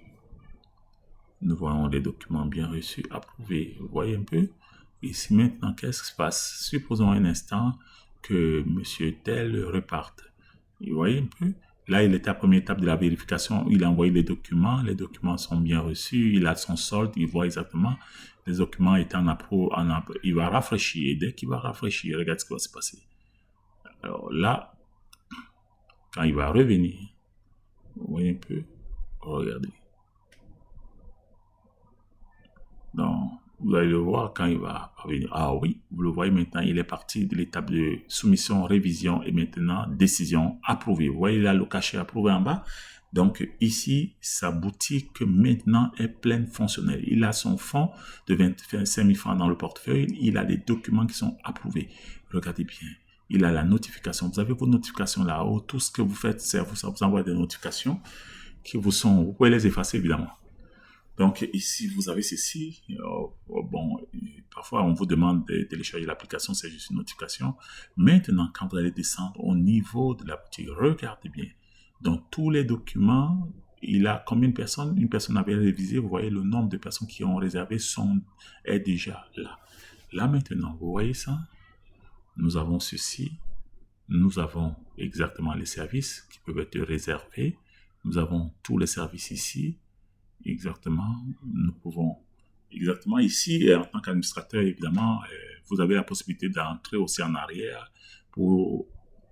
Nous voyons les documents bien reçus, approuvés. Vous voyez un peu? Ici, maintenant, qu'est-ce qui se passe? Supposons un instant que monsieur tel reparte. Vous voyez un peu? Là, il était à la première étape de la vérification. Il a envoyé les documents sont bien reçus. Il a son solde. Il voit exactement les documents étaient en appro. Il va rafraîchir. Et dès qu'il va rafraîchir, regarde ce qui va se passer. Alors là, quand il va revenir, vous voyez un peu? Regardez. Donc, vous allez le voir quand il va revenir. Ah oui, vous le voyez maintenant, il est parti de l'étape de soumission, révision et maintenant décision approuvée. Vous voyez là le cachet approuvé en bas. Donc ici, sa boutique maintenant est pleine fonctionnelle. Il a son fonds de 25 000 francs dans le portefeuille. Il a les documents qui sont approuvés. Regardez bien. Il a la notification. Vous avez vos notifications là-haut. Tout ce que vous faites, ça vous envoie des notifications qui vous sont... Vous pouvez les effacer évidemment. Donc ici, vous avez ceci. Bon, parfois on vous demande de télécharger l'application, c'est juste une notification. Maintenant, quand vous allez descendre au niveau de la boutique, regardez bien. Donc tous les documents, il a combien de personnes? Une personne avait révisé. Vous voyez le nombre de personnes qui ont réservé est déjà là. Là maintenant, vous voyez ça? Nous avons ceci. Nous avons exactement les services qui peuvent être réservés. Nous avons tous les services ici. Exactement, nous pouvons, exactement ici, en tant qu'administrateur, évidemment, vous avez la possibilité d'entrer aussi en arrière pour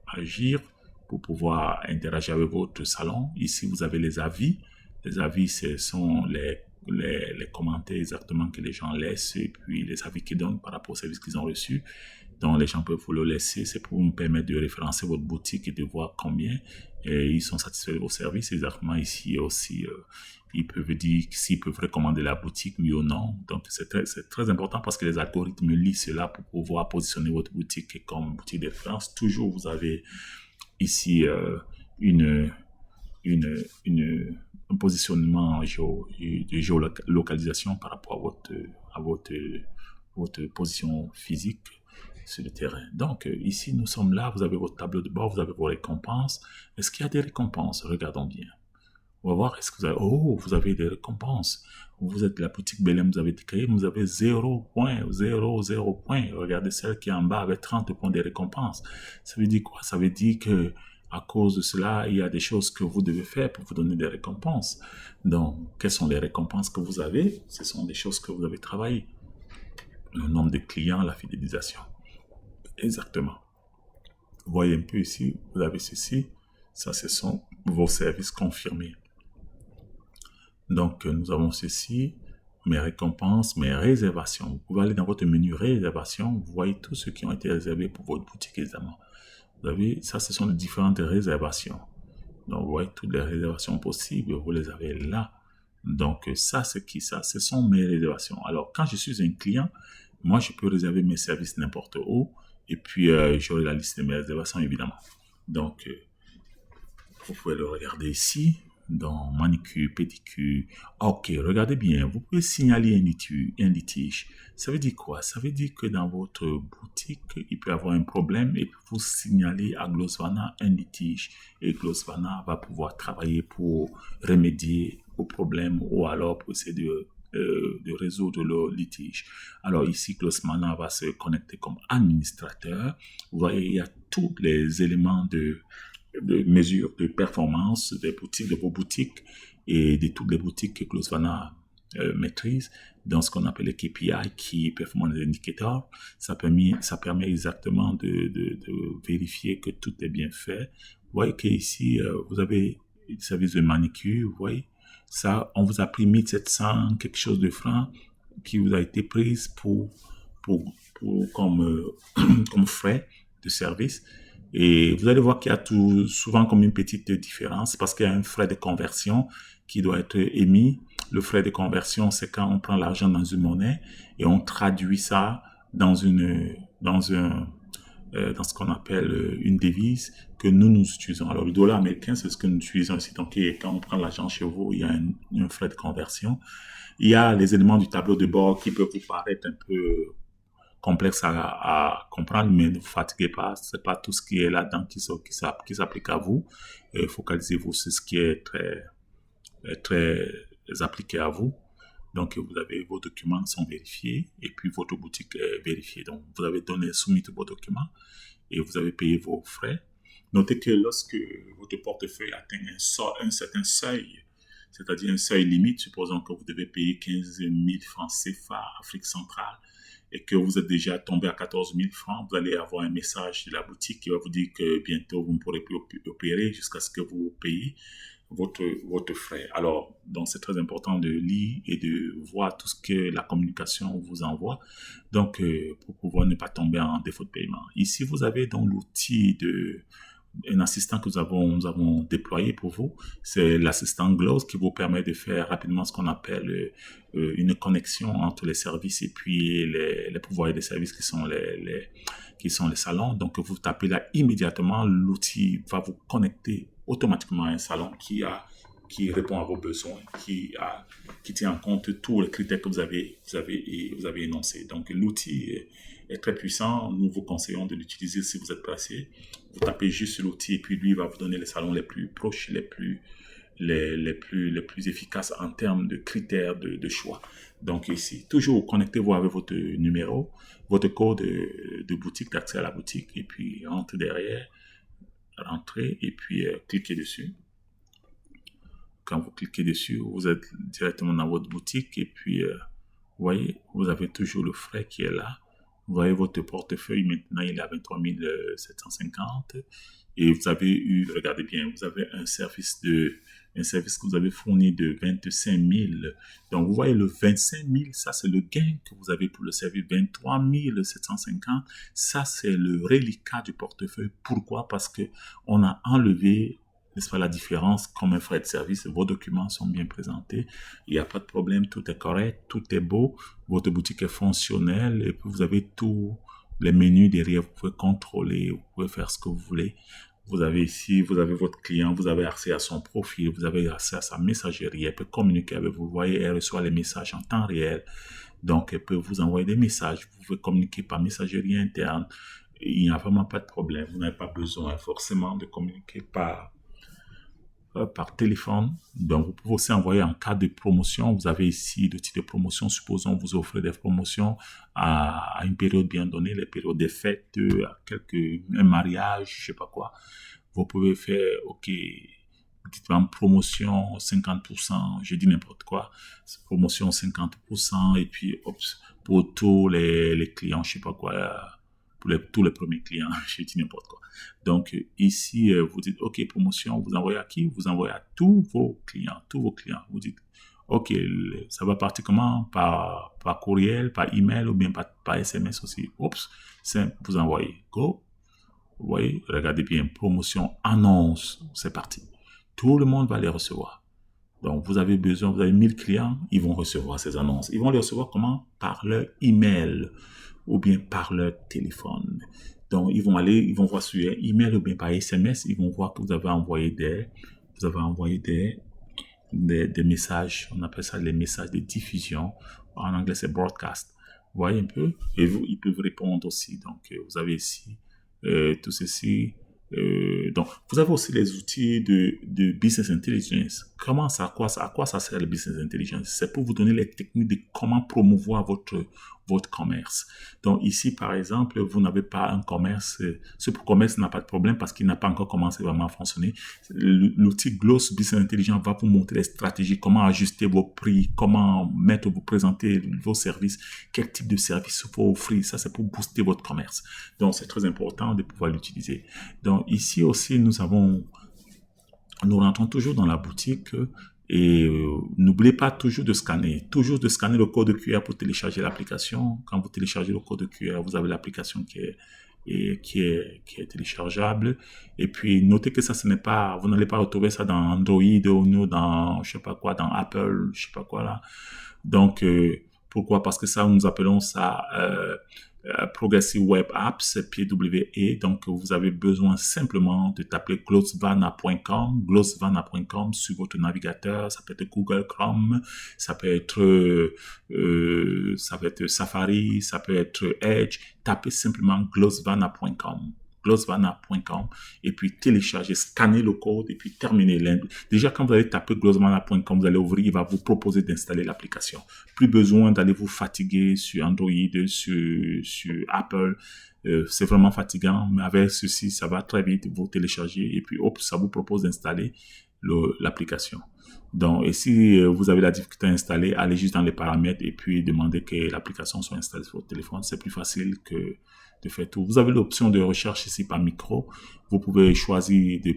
agir, pour pouvoir interagir avec votre salon. Ici, vous avez les avis. Les avis, ce sont les commentaires exactement que les gens laissent et puis les avis qu'ils donnent par rapport aux services qu'ils ont reçus. Donc, les gens peuvent vous le laisser. C'est pour vous permettre de référencer votre boutique et de voir combien ils sont satisfaits de vos services. Exactement ici aussi, ils peuvent dire s'ils peuvent recommander la boutique, oui ou non. Donc, c'est très important parce que les algorithmes lisent cela pour pouvoir positionner votre boutique comme boutique de référence. Toujours, vous avez ici un positionnement de géolocalisation par rapport à votre position physique sur le terrain. Donc, ici, nous sommes là, vous avez votre tableau de bord, vous avez vos récompenses. Est-ce qu'il y a des récompenses? Regardons bien. On va voir, est-ce que vous avez des récompenses. Vous êtes la boutique Belém, vous avez été créé, vous avez 0 points, 0 points. Regardez celle qui est en bas avec 30 points de récompenses. Ça veut dire quoi? Ça veut dire que à cause de cela, il y a des choses que vous devez faire pour vous donner des récompenses. Donc, quelles sont les récompenses que vous avez? Ce sont des choses que vous avez travaillées. Le nombre de clients, la fidélisation. Exactement. Vous voyez un peu ici, vous avez ceci. Ça, ce sont vos services confirmés. Donc, nous avons ceci, mes récompenses, mes réservations. Vous pouvez aller dans votre menu réservation, vous voyez tous ceux qui ont été réservés pour votre boutique, évidemment. Vous avez, ça, ce sont les différentes réservations. Donc, vous voyez toutes les réservations possibles, vous les avez là. Donc, ça, c'est qui ça? Ce sont mes réservations. Alors, quand je suis un client, moi, je peux réserver mes services n'importe où. Et puis, j'aurai la liste de mes réservations, évidemment. Donc, vous pouvez le regarder ici, dans manicure, pédicure. Ok, regardez bien, vous pouvez signaler un litige. Ça veut dire quoi? Ça veut dire que dans votre boutique, il peut y avoir un problème et puis vous signalez à Glosvana un litige. Et Glosvana va pouvoir travailler pour remédier au problème ou alors pour essayer de résoudre le litige. Alors ici, Glosvana va se connecter comme administrateur. Vous voyez, il y a tous les éléments de mesure de performance des boutiques, de vos boutiques et de toutes les boutiques que Glosvana maîtrise dans ce qu'on appelle les KPI, Key Performance Indicator. Ça permet exactement de vérifier que tout est bien fait. Vous voyez qu'ici, vous avez le service de manicure, vous voyez, ça, on vous a pris 1700 quelque chose de francs qui vous a été prise comme frais de service. Et vous allez voir qu'il y a souvent comme une petite différence parce qu'il y a un frais de conversion qui doit être émis. Le frais de conversion, c'est quand on prend l'argent dans une monnaie et on traduit ça dans ce qu'on appelle une devise que nous utilisons. Alors, le dollar américain, c'est ce que nous utilisons ici. Donc, quand on prend l'argent chez vous, il y a un frais de conversion. Il y a les éléments du tableau de bord qui peuvent vous paraître un peu complexe à comprendre, mais ne vous fatiguez pas, c'est pas tout ce qui est là-dedans qui s'applique à vous. Focalisez-vous sur ce qui est très appliqué à vous. Donc, vous avez vos documents sont vérifiés et puis votre boutique est vérifiée. Donc, vous avez soumis vos documents et vous avez payé vos frais. Notez que lorsque votre portefeuille atteint un certain seuil, c'est-à-dire un seuil limite, supposons que vous devez payer 15 000 francs CFA Afrique centrale, et que vous êtes déjà tombé à 14 000 francs, vous allez avoir un message de la boutique qui va vous dire que bientôt vous ne pourrez plus opérer jusqu'à ce que vous payiez votre frais. Alors, donc c'est très important de lire et de voir tout ce que la communication vous envoie, donc pour pouvoir ne pas tomber en défaut de paiement. Ici, vous avez donc l'outil un assistant que nous avons déployé pour vous, c'est l'assistant Glows qui vous permet de faire rapidement ce qu'on appelle une connexion entre les services et puis les pouvoirs des services qui sont les salons. Donc, vous tapez là immédiatement, l'outil va vous connecter automatiquement à un salon qui répond à vos besoins, qui tient en compte tous les critères que vous avez énoncés. Donc, l'outil est très puissant. Nous vous conseillons de l'utiliser si vous êtes pressé. Vous tapez juste l'outil et puis lui va vous donner les salons les plus proches, les plus efficaces en termes de critères de choix. Donc ici, toujours connectez-vous avec votre numéro, votre code de boutique, d'accès à la boutique, et puis rentrez et puis cliquez dessus. Quand vous cliquez dessus, vous êtes directement dans votre boutique et puis, vous voyez, vous avez toujours le frais qui est là. Vous voyez votre portefeuille, maintenant, il est à 23 750. Et vous avez regardez bien, vous avez un service que vous avez fourni de 25 000. Donc, vous voyez, le 25 000, ça, c'est le gain que vous avez pour le service. 23 750, ça, c'est le reliquat du portefeuille. Pourquoi? Parce que on a enlevé, n'est-ce pas, la différence comme un frais de service. Vos documents sont bien présentés. Il n'y a pas de problème. Tout est correct. Tout est beau. Votre boutique est fonctionnelle. Et puis, vous avez tous les menus derrière. Vous pouvez contrôler. Vous pouvez faire ce que vous voulez. Vous avez ici, vous avez votre client. Vous avez accès à son profil. Vous avez accès à sa messagerie. Elle peut communiquer avec vous. Vous voyez, elle reçoit les messages en temps réel. Donc, elle peut vous envoyer des messages. Vous pouvez communiquer par messagerie interne. Il n'y a vraiment pas de problème. Vous n'avez pas besoin forcément de communiquer par téléphone. Donc, vous pouvez aussi envoyer en cas de promotion. Vous avez ici le type de promotion. Supposons vous offrez des promotions à une période bien donnée, les périodes des fêtes, un mariage, je sais pas quoi. Vous pouvez faire, OK, dites-moi promotion 50%, je dis n'importe quoi, promotion 50%, et puis, pour tous les clients, je sais pas quoi, pour tous les premiers clients, je dis n'importe quoi. Donc, ici, vous dites, OK, promotion, vous envoyez à qui? Vous envoyez à tous vos clients. Vous dites, OK, ça va partir comment? Par courriel, par email ou bien par SMS aussi. Vous envoyez. Go. Vous voyez, regardez bien, promotion, annonce, c'est parti. Tout le monde va les recevoir. Donc, vous avez 1000 clients, ils vont recevoir ces annonces. Ils vont les recevoir comment? Par leur email ou bien par leur téléphone. Donc, ils vont voir sur email ou bien par SMS, ils vont voir que vous avez envoyé des messages, on appelle ça les messages de diffusion. En anglais, c'est broadcast. Vous voyez un peu? Et ils peuvent répondre aussi. Donc, vous avez ici tout ceci. Donc, vous avez aussi les outils de business intelligence. À quoi ça sert le business intelligence? C'est pour vous donner les techniques de comment promouvoir votre commerce. Donc, ici, par exemple, vous n'avez pas un commerce. Ce commerce n'a pas de problème parce qu'il n'a pas encore commencé vraiment à fonctionner. L'outil Gloss Business Intelligence va vous montrer les stratégies, comment ajuster vos prix, comment vous présenter vos services, quel type de service il faut offrir. Ça, c'est pour booster votre commerce. Donc, c'est très important de pouvoir l'utiliser. Donc, ici aussi, nous rentrons toujours dans la boutique et n'oubliez pas toujours de scanner le code QR pour télécharger l'application. Quand vous téléchargez le code QR, vous avez l'application qui est téléchargeable. Et puis, notez que ça, vous n'allez pas retrouver ça dans Android ou dans, je sais pas quoi, dans Apple, je sais pas quoi là. Donc, pourquoi? Parce que ça, nous appelons ça Progressive Web Apps, PWA. Donc, vous avez besoin simplement de taper glossvana.com sur votre navigateur. Ça peut être Google Chrome, ça peut être Safari, ça peut être Edge. Tapez simplement glossvana.com et puis télécharger, scanner le code et puis terminer. Déjà, quand vous allez taper glossvana.com, vous allez ouvrir, il va vous proposer d'installer l'application. Plus besoin d'aller vous fatiguer sur Android, sur Apple. C'est vraiment fatigant, mais avec ceci, ça va très vite, vous télécharger et puis hop, ça vous propose d'installer l'application. Donc, et si vous avez la difficulté à installer, allez juste dans les paramètres et puis demandez que l'application soit installée sur votre téléphone. C'est plus facile que de faire tout. Vous avez l'option de recherche ici par micro. Vous pouvez choisir de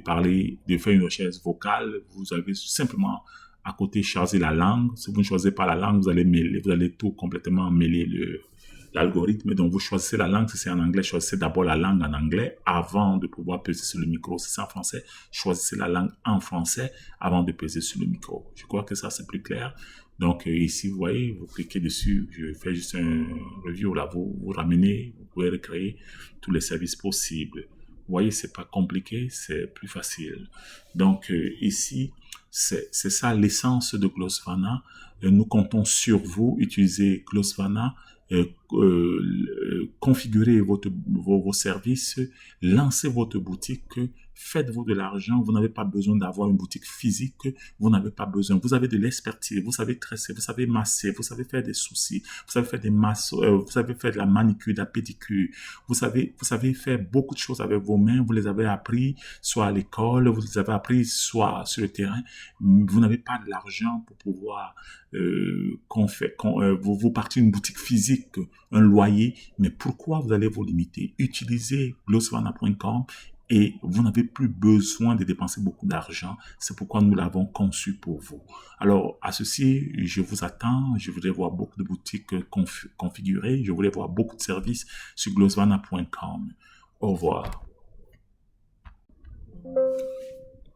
faire une recherche vocale. Vous avez simplement à côté choisir la langue. Si vous ne choisissez pas la langue, vous allez tout complètement mêler l'algorithme. Donc, vous choisissez la langue. Si c'est en anglais, choisissez d'abord la langue en anglais avant de pouvoir peser sur le micro. Si c'est en français, choisissez la langue en français avant de peser sur le micro. Je crois que ça, c'est plus clair. Donc, ici, vous voyez, vous cliquez dessus. Je fais juste un review là. Vous ramenez, vous pouvez recréer tous les services possibles. Vous voyez, c'est pas compliqué, c'est plus facile. Donc, ici, c'est ça l'essence de Glossvana. Nous comptons sur vous. Utilisez Glossvana. Configurez vos services, lancez votre boutique, faites-vous de l'argent. Vous n'avez pas besoin d'avoir une boutique physique, vous n'avez pas besoin. Vous avez de l'expertise, vous savez tresser, vous savez masser, vous savez faire des sourcils, vous savez faire vous savez faire de la manicure, de la pédicure. Vous savez faire beaucoup de choses avec vos mains. Vous les avez appris soit à l'école, vous les avez appris soit sur le terrain. Vous n'avez pas de l'argent pour pouvoir vous partez une boutique physique, un loyer, mais pourquoi vous allez vous limiter? Utilisez glossvana.com et vous n'avez plus besoin de dépenser beaucoup d'argent. C'est pourquoi nous l'avons conçu pour vous. Alors, à ceci, je vous attends. Je voudrais voir beaucoup de boutiques configurées. Je voudrais voir beaucoup de services sur glossvana.com. Au revoir.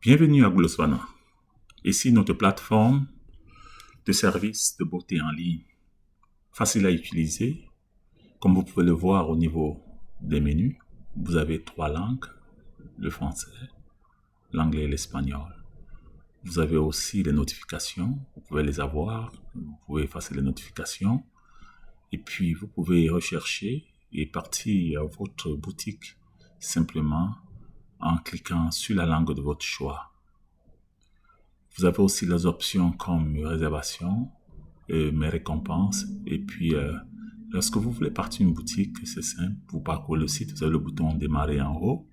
Bienvenue à Glossvana. Ici, notre plateforme de services de beauté en ligne, facile à utiliser. Comme vous pouvez le voir au niveau des menus, vous avez 3 langues, le français, l'anglais et l'espagnol. Vous avez aussi les notifications, vous pouvez les avoir, vous pouvez effacer les notifications, et puis vous pouvez rechercher et partir à votre boutique simplement en cliquant sur la langue de votre choix. Vous avez aussi les options comme réservation, mes récompenses. Et puis, lorsque vous voulez partir d'une boutique, c'est simple. Vous parcourez le site, vous avez le bouton démarrer en haut.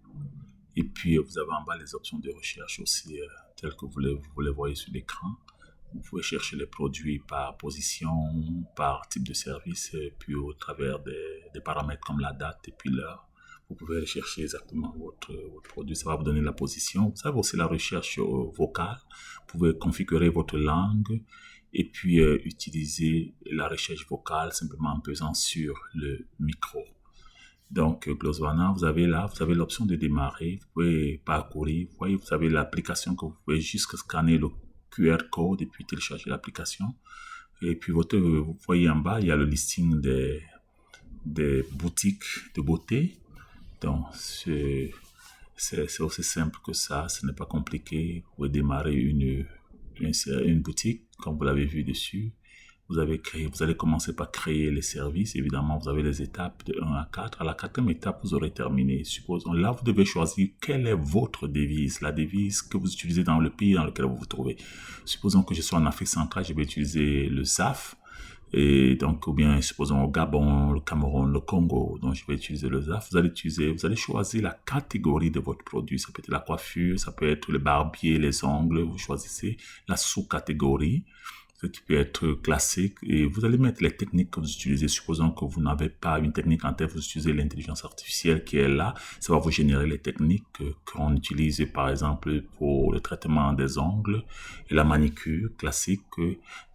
Et puis, vous avez en bas les options de recherche aussi, telles que vous les voyez sur l'écran. Vous pouvez chercher les produits par position, par type de service, et puis au travers des paramètres comme la date et puis l'heure. Vous pouvez rechercher exactement votre produit, ça va vous donner la position. Vous avez aussi la recherche vocale. Vous pouvez configurer votre langue et puis utiliser la recherche vocale simplement en pesant sur le micro. Donc, Glossvana, vous avez l'option de démarrer. Vous pouvez parcourir. Vous voyez, vous avez l'application que vous pouvez juste scanner le QR code et puis télécharger l'application. Et puis, vous voyez en bas, il y a le listing des boutiques de beauté. Donc, c'est aussi simple que ça, ce n'est pas compliqué. Vous pouvez démarrer une boutique, comme vous l'avez vu dessus. Vous allez commencer par créer les services. Évidemment, vous avez les étapes de 1 à 4. À la quatrième étape, vous aurez terminé. Supposons, là, vous devez choisir quelle est votre devise, la devise que vous utilisez dans le pays dans lequel vous vous trouvez. Supposons que je sois en Afrique centrale, je vais utiliser le ZAF. Et donc, ou bien, supposons au Gabon, le Cameroun, le Congo, donc je vais utiliser le ZAF. Vous allez choisir la catégorie de votre produit. Ça peut être la coiffure, ça peut être le barbier, les ongles. Vous choisissez la sous-catégorie, ce qui peut être classique, et vous allez mettre les techniques que vous utilisez. Supposons que vous n'avez pas une technique en tête, vous utilisez l'intelligence artificielle qui est là, ça va vous générer les techniques qu'on utilise par exemple pour le traitement des ongles et la manicure classique.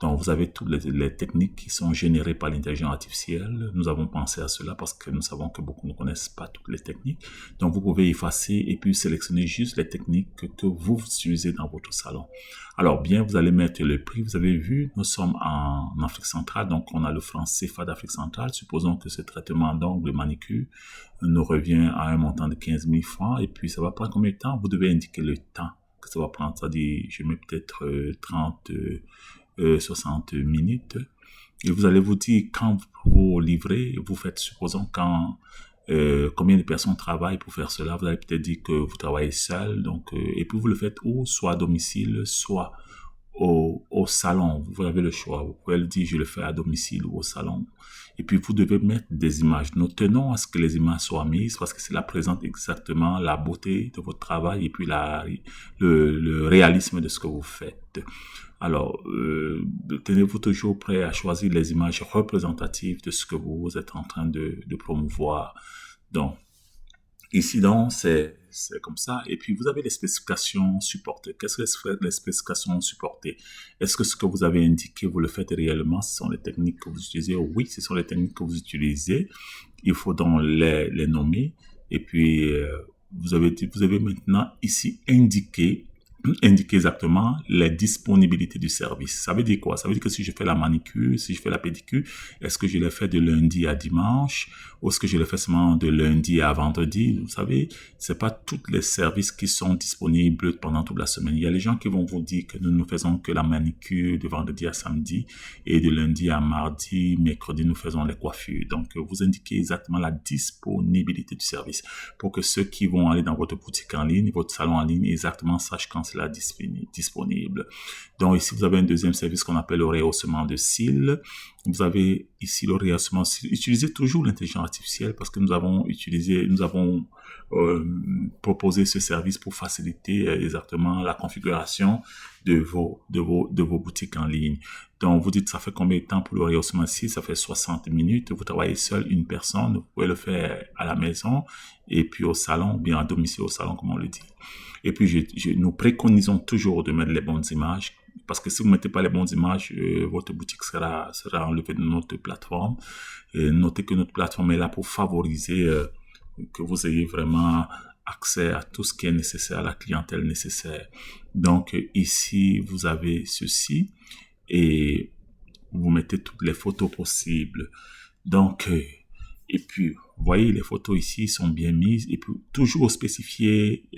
Donc vous avez toutes les techniques qui sont générées par l'intelligence artificielle. Nous avons pensé à cela parce que nous savons que beaucoup ne connaissent pas toutes les techniques. Donc vous pouvez effacer et puis sélectionner juste les techniques que vous utilisez dans votre salon. Alors bien, vous allez mettre le prix. Vous avez vu, nous sommes en Afrique centrale, donc on a le franc CFA d'Afrique centrale. Supposons que ce traitement d'ongles manicure nous revient à un montant de 15 000 francs. Et puis, ça va prendre combien de temps? Vous devez indiquer le temps que ça va prendre. C'est-à-dire, je mets peut-être 60 minutes. Et vous allez vous dire, quand vous livrez, vous faites, supposons, combien de personnes travaillent pour faire cela. Vous allez peut-être dire que vous travaillez seul, donc, et puis vous le faites soit à domicile, soit au salon. Vous avez le choix. Vous pouvez le dire, je le fais à domicile ou au salon. Et puis, vous devez mettre des images. Nous tenons à ce que les images soient mises parce que cela présente exactement la beauté de votre travail et puis le réalisme de ce que vous faites. Alors, tenez-vous toujours prêt à choisir les images représentatives de ce que vous êtes en train de promouvoir. Donc, ici, donc, c'est comme ça. Et puis, vous avez les spécifications supportées. Qu'est-ce que les spécifications supportées? Est-ce que ce que vous avez indiqué, vous le faites réellement? Ce sont les techniques que vous utilisez? Oui, ce sont les techniques que vous utilisez. Il faut donc les nommer. Et puis, vous avez maintenant ici indiqué exactement les disponibilités du service. Ça veut dire quoi? Ça veut dire que si je fais la manicure, si je fais la pédicure, est-ce que je les fais de lundi à dimanche ou est-ce que je les fais seulement de lundi à vendredi? Vous savez, c'est pas tous les services qui sont disponibles pendant toute la semaine. Il y a les gens qui vont vous dire que nous ne faisons que la manicure de vendredi à samedi et de lundi à mardi, mercredi, nous faisons les coiffures. Donc, vous indiquez exactement la disponibilité du service pour que ceux qui vont aller dans votre boutique en ligne, votre salon en ligne, exactement sachent quand c'est là disponible. Donc ici, vous avez un deuxième service qu'on appelle le rehaussement de cils. Vous avez ici le rehaussement de cils. Utilisez toujours l'intelligence artificielle parce que nous avons proposé ce service pour faciliter exactement la configuration de vos boutiques en ligne. Donc, vous dites, ça fait combien de temps pour le rehaussement de cils? Ça fait 60 minutes. Vous travaillez seul, une personne. Vous pouvez le faire à la maison et puis au salon, ou bien à domicile au salon, comme on le dit. Et puis, nous préconisons toujours de mettre les bonnes images parce que si vous ne mettez pas les bonnes images, votre boutique sera enlevée de notre plateforme. Et notez que notre plateforme est là pour favoriser que vous ayez vraiment accès à tout ce qui est nécessaire, à la clientèle nécessaire. Donc, ici, vous avez ceci et vous mettez toutes les photos possibles. Donc, et puis, vous voyez, les photos ici sont bien mises et puis toujours spécifier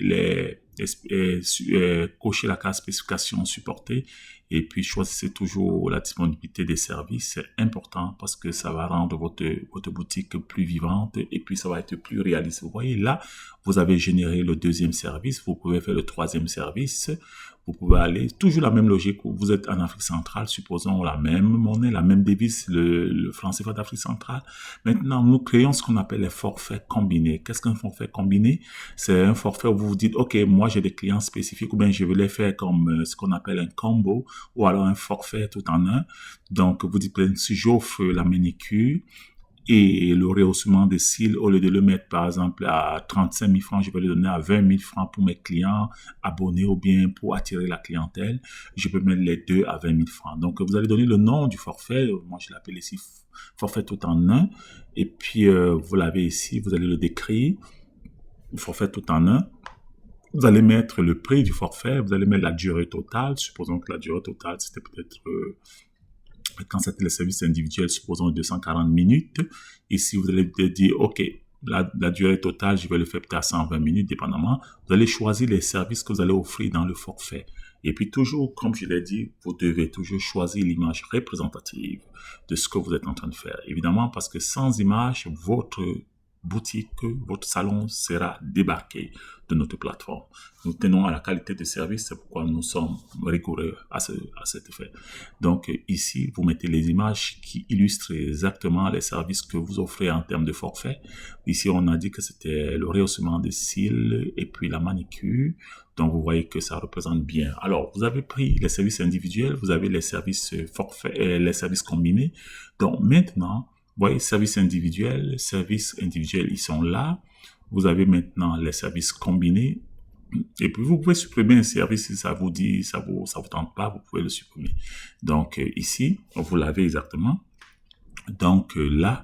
cocher la case spécification supportée et puis choisissez toujours la disponibilité des services. C'est important parce que ça va rendre votre boutique plus vivante et puis ça va être plus réaliste. Vous voyez là, vous avez généré le deuxième service, vous pouvez faire le troisième service. Vous pouvez aller, toujours la même logique, vous êtes en Afrique centrale, supposons la même monnaie, la même devise, le franc CFA d'Afrique centrale. Maintenant, nous créons ce qu'on appelle les forfaits combinés. Qu'est-ce qu'un forfait combiné? C'est un forfait où vous vous dites, OK, moi j'ai des clients spécifiques ou bien je veux les faire comme ce qu'on appelle un combo ou alors un forfait tout en un. Donc, vous dites, si j'offre la manicure, et le rehaussement des cils, au lieu de le mettre par exemple à 35 000 francs, je vais le donner à 20 000 francs pour mes clients abonnés ou bien pour attirer la clientèle. Je peux mettre les deux à 20 000 francs. Donc, vous allez donner le nom du forfait. Moi, je l'appelle ici forfait tout en un. Et puis, vous l'avez ici, vous allez le décrire. Forfait tout en un. Vous allez mettre le prix du forfait. Vous allez mettre la durée totale. Supposons que la durée totale, c'était peut-être... quand c'était le service individuel, supposons 240 minutes. Ici, vous allez dire, OK, la durée totale, je vais le faire peut-être à 120 minutes, dépendamment. Vous allez choisir les services que vous allez offrir dans le forfait. Et puis toujours, comme je l'ai dit, vous devez toujours choisir l'image représentative de ce que vous êtes en train de faire. Évidemment, parce que sans image, votre boutique, votre salon sera débarqué de notre plateforme. Nous tenons à la qualité de service, c'est pourquoi nous sommes rigoureux à cet effet. Donc ici, vous mettez les images qui illustrent exactement les services que vous offrez en termes de forfait. Ici, on a dit que c'était le rehaussement des cils et puis la manicure. Donc, vous voyez que ça représente bien. Alors, vous avez pris les services individuels, vous avez les services forfaits, les services combinés. Donc, maintenant, vous voyez, services individuels, ils sont là. Vous avez maintenant les services combinés. Et puis, vous pouvez supprimer un service si ça vous dit, ça vous tente pas, vous pouvez le supprimer. Donc, ici, vous l'avez exactement. Donc, là,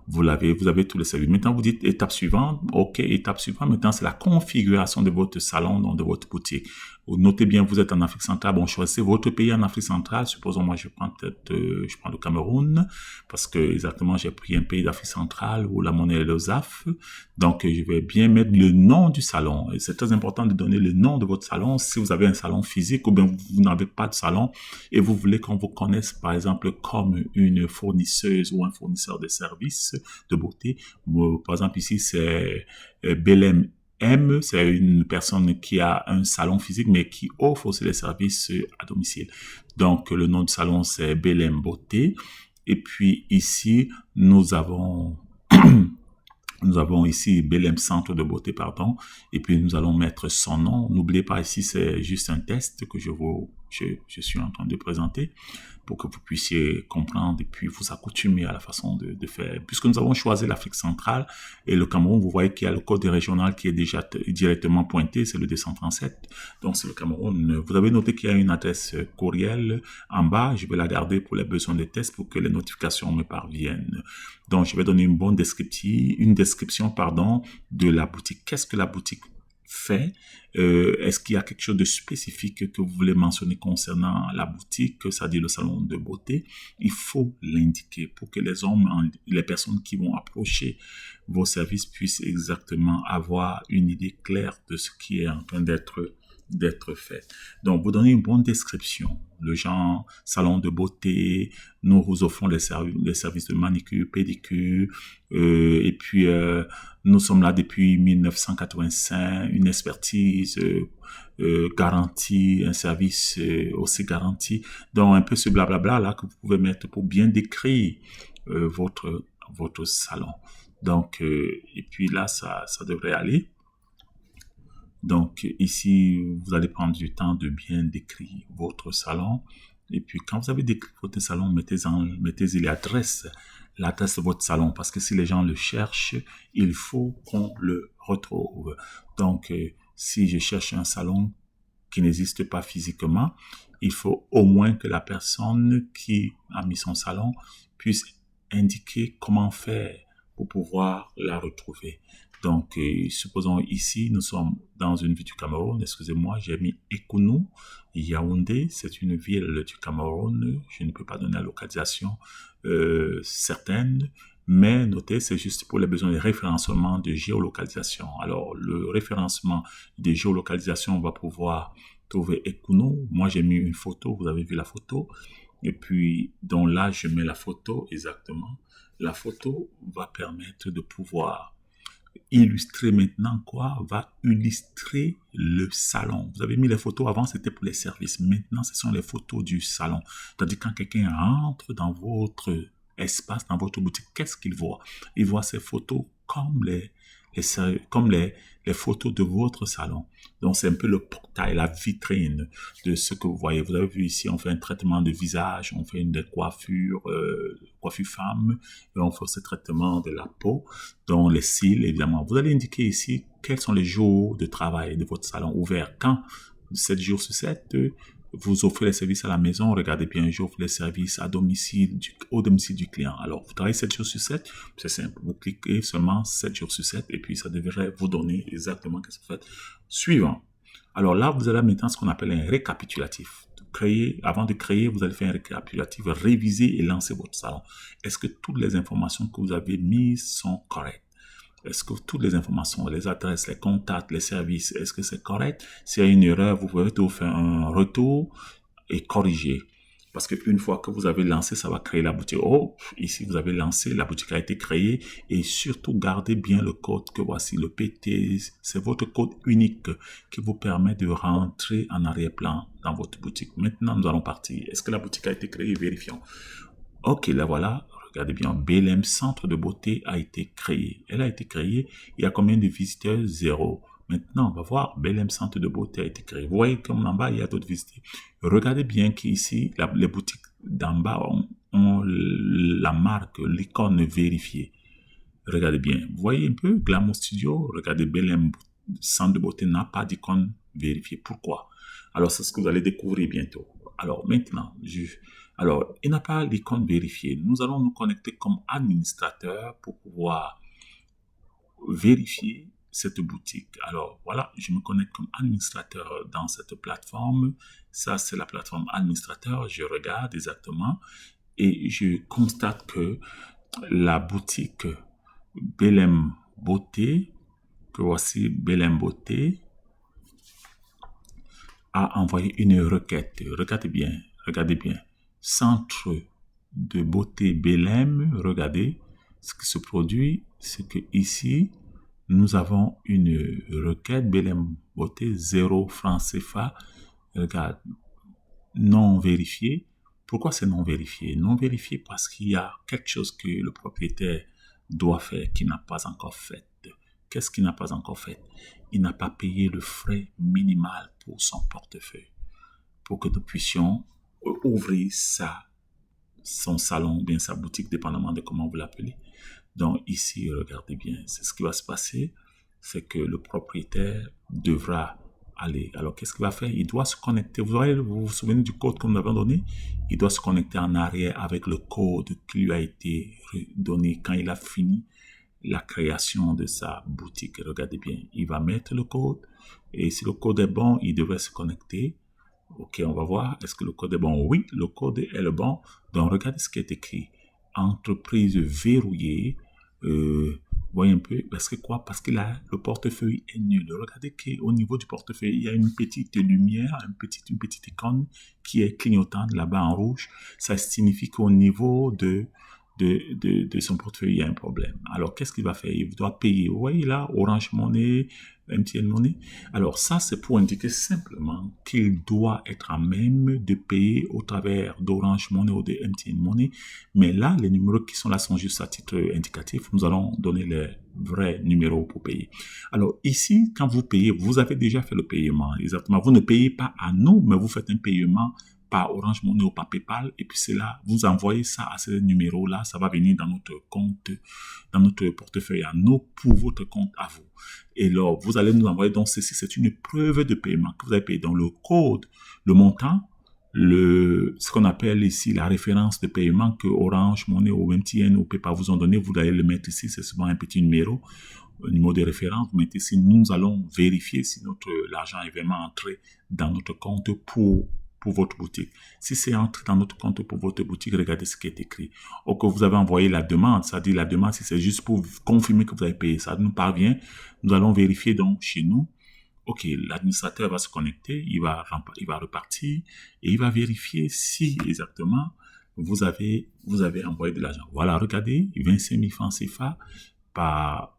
vous avez tous les services. Maintenant, vous dites étape suivante. OK, étape suivante. Maintenant, c'est la configuration de votre salon, donc de votre boutique. Vous notez bien, vous êtes en Afrique centrale. Bon, choisissez votre pays en Afrique centrale. Supposons, moi, je prends le Cameroun, parce que, exactement, j'ai pris un pays d'Afrique centrale où la monnaie est le ZAF. Donc, je vais bien mettre le nom du salon. Et c'est très important de donner le nom de votre salon. Si vous avez un salon physique ou bien vous n'avez pas de salon et vous voulez qu'on vous connaisse, par exemple, comme une fournisseuse ou un fournisseur de services de beauté. Par exemple, ici, c'est Belém M, c'est une personne qui a un salon physique, mais qui offre aussi les services à domicile. Donc, le nom du salon, c'est Belém Beauté. Et puis, ici, nous avons ici Belém Centre de Beauté, pardon. Et puis, nous allons mettre son nom. N'oubliez pas, ici, c'est juste un test que je suis en train de présenter pour que vous puissiez comprendre et puis vous accoutumer à la façon de faire. Puisque nous avons choisi l'Afrique centrale et le Cameroun, vous voyez qu'il y a le code régional qui est déjà directement pointé, c'est le 237. Donc, c'est le Cameroun. Vous avez noté qu'il y a une adresse courriel en bas. Je vais la garder pour les besoins des tests pour que les notifications me parviennent. Donc, je vais donner une description, de la boutique. Qu'est-ce que la boutique fait? Est-ce qu'il y a quelque chose de spécifique que vous voulez mentionner concernant la boutique, c'est-à-dire le salon de beauté? Il faut l'indiquer pour que les personnes qui vont approcher vos services puissent exactement avoir une idée claire de ce qui est en train d'être fait. Donc, vous donnez une bonne description. Le genre salon de beauté, nous vous offrons les services de manicure, pédicure, et puis nous sommes là depuis 1985, une expertise garantie, un service aussi garanti. Donc, un peu ce blablabla là que vous pouvez mettre pour bien décrire votre salon. Donc, et puis là, ça devrait aller. Donc, ici, vous allez prendre du temps de bien décrire votre salon. Et puis, quand vous avez décrit votre salon, mettez-y l'adresse de votre salon. Parce que si les gens le cherchent, il faut qu'on le retrouve. Donc, si je cherche un salon qui n'existe pas physiquement, il faut au moins que la personne qui a mis son salon puisse indiquer comment faire pour pouvoir la retrouver. Donc, supposons ici, nous sommes dans une ville du Cameroun. Excusez-moi, j'ai mis Ekounou, Yaoundé. C'est une ville du Cameroun. Je ne peux pas donner la localisation certaine, mais notez, c'est juste pour les besoins de référencement de géolocalisation. Alors, le référencement de géolocalisation, on va pouvoir trouver Ekounou. Moi, j'ai mis une photo. Vous avez vu la photo. Et puis, donc là, je mets la photo exactement. La photo va permettre de pouvoir illustrer maintenant va illustrer le salon. Vous avez mis les photos avant, c'était pour les services. Maintenant, ce sont les photos du salon. C'est-à-dire quand quelqu'un entre dans votre espace, dans votre boutique, qu'est-ce qu'il voit? Il voit ces photos comme les photos de votre salon. Donc, c'est un peu le portail, la vitrine de ce que vous voyez. Vous avez vu ici, on fait un traitement de visage, on fait une coiffure femme, et on fait ce traitement de la peau, dont les cils, évidemment. Vous allez indiquer ici quels sont les jours de travail de votre salon ouvert. Quand 7 jours sur 7, vous offrez les services à la maison, regardez bien, j'offre les services à domicile, au domicile du client. Alors, vous travaillez 7 jours sur 7, c'est simple. Vous cliquez seulement 7 jours sur 7 et puis ça devrait vous donner exactement ce que vous faites. Suivant. Alors là, vous allez maintenant ce qu'on appelle un récapitulatif. Avant de créer, vous allez faire un récapitulatif, réviser et lancer votre salon. Est-ce que toutes les informations que vous avez mises sont correctes? Est-ce que toutes les informations, les adresses, les contacts, les services, est-ce que c'est correct? S'il y a une erreur, vous pouvez tout faire un retour et corriger. Parce qu'une fois que vous avez lancé, ça va créer la boutique. Oh, ici, vous avez lancé, la boutique a été créée. Et surtout, gardez bien le code que voici, le PT. C'est votre code unique qui vous permet de rentrer en arrière-plan dans votre boutique. Maintenant, nous allons partir. Est-ce que la boutique a été créée? Vérifions. Ok, là voilà. Regardez bien, BLM Centre de Beauté a été créé. Elle a été créée. Il y a combien de visiteurs? 0. Maintenant, on va voir, BLM Centre de Beauté a été créé. Vous voyez comme en bas, il y a d'autres visiteurs. Regardez bien qu'ici, les boutiques d'en bas ont la marque, l'icône vérifiée. Regardez bien. Vous voyez un peu, Glamour Studio, regardez, BLM Centre de Beauté n'a pas d'icône vérifiée. Pourquoi? Alors, c'est ce que vous allez découvrir bientôt. Alors, maintenant, il n'a pas l'icône vérifiée. Nous allons nous connecter comme administrateur pour pouvoir vérifier cette boutique. Alors voilà, je me connecte comme administrateur dans cette plateforme. Ça, c'est la plateforme administrateur. Je regarde exactement et je constate que la boutique BLM Beauté, que voici BLM Beauté, a envoyé une requête. Regardez bien. Centre de beauté BLM, regardez ce qui se produit, c'est que ici, nous avons une requête BLM Beauté 0 francs CFA, regarde, non vérifié. Pourquoi c'est non vérifié? Non vérifié parce qu'il y a quelque chose que le propriétaire doit faire qui n'a pas encore fait. Qu'est-ce qu'il n'a pas encore fait? Il n'a pas payé le frais minimal pour son portefeuille, pour que nous puissions ouvrir son salon, bien sa boutique, dépendamment de comment vous l'appelez. Donc ici, regardez bien, c'est ce qui va se passer, c'est que le propriétaire devra aller. Alors qu'est-ce qu'il va faire? Il doit se connecter. Vous vous souvenez du code que nous avons donné? Il doit se connecter en arrière avec le code qui lui a été donné quand il a fini la création de sa boutique. Regardez bien, il va mettre le code et si le code est bon, il devrait se connecter. Ok, on va voir, est-ce que le code est bon? Oui, le code est le bon. Donc, regardez ce qui est écrit. Entreprise verrouillée. Voyez un peu, parce que quoi? Parce que là, le portefeuille est nul. Regardez qu'au niveau du portefeuille, il y a une petite lumière, une petite icône qui est clignotante là-bas en rouge. Ça signifie qu'au niveau de son portefeuille, il y a un problème. Alors, qu'est-ce qu'il va faire? Il doit payer. Vous voyez là, Orange Money, MTN Money. Alors, ça, c'est pour indiquer simplement qu'il doit être à même de payer au travers d'Orange Money ou de MTN Money. Mais là, les numéros qui sont là sont juste à titre indicatif. Nous allons donner les vrais numéros pour payer. Alors, ici, quand vous payez, vous avez déjà fait le paiement. Exactement. Vous ne payez pas à nous, mais vous faites un paiement par Orange Money ou par PayPal, et puis c'est là, vous envoyez ça à ce numéro-là, ça va venir dans notre compte, dans notre portefeuille à nous, pour votre compte à vous. Et alors, vous allez nous envoyer, donc ceci, c'est une preuve de paiement que vous avez payé. Donc, le code, le montant, ce qu'on appelle ici la référence de paiement que Orange Money ou MTN ou PayPal vous ont donné, vous allez le mettre ici, c'est souvent un petit numéro de référence, vous mettez ici, nous allons vérifier si l'argent est vraiment entré dans notre compte pour votre boutique. Si c'est entré dans notre compte pour votre boutique, regardez ce qui est écrit. Ou que vous avez envoyé la demande, c'est-à-dire la demande, si c'est juste pour confirmer que vous avez payé, ça nous parvient, nous allons vérifier donc chez nous. Ok, l'administrateur va se connecter, il va repartir et il va vérifier si exactement vous avez envoyé de l'argent. Voilà, regardez, 25 000 francs CFA par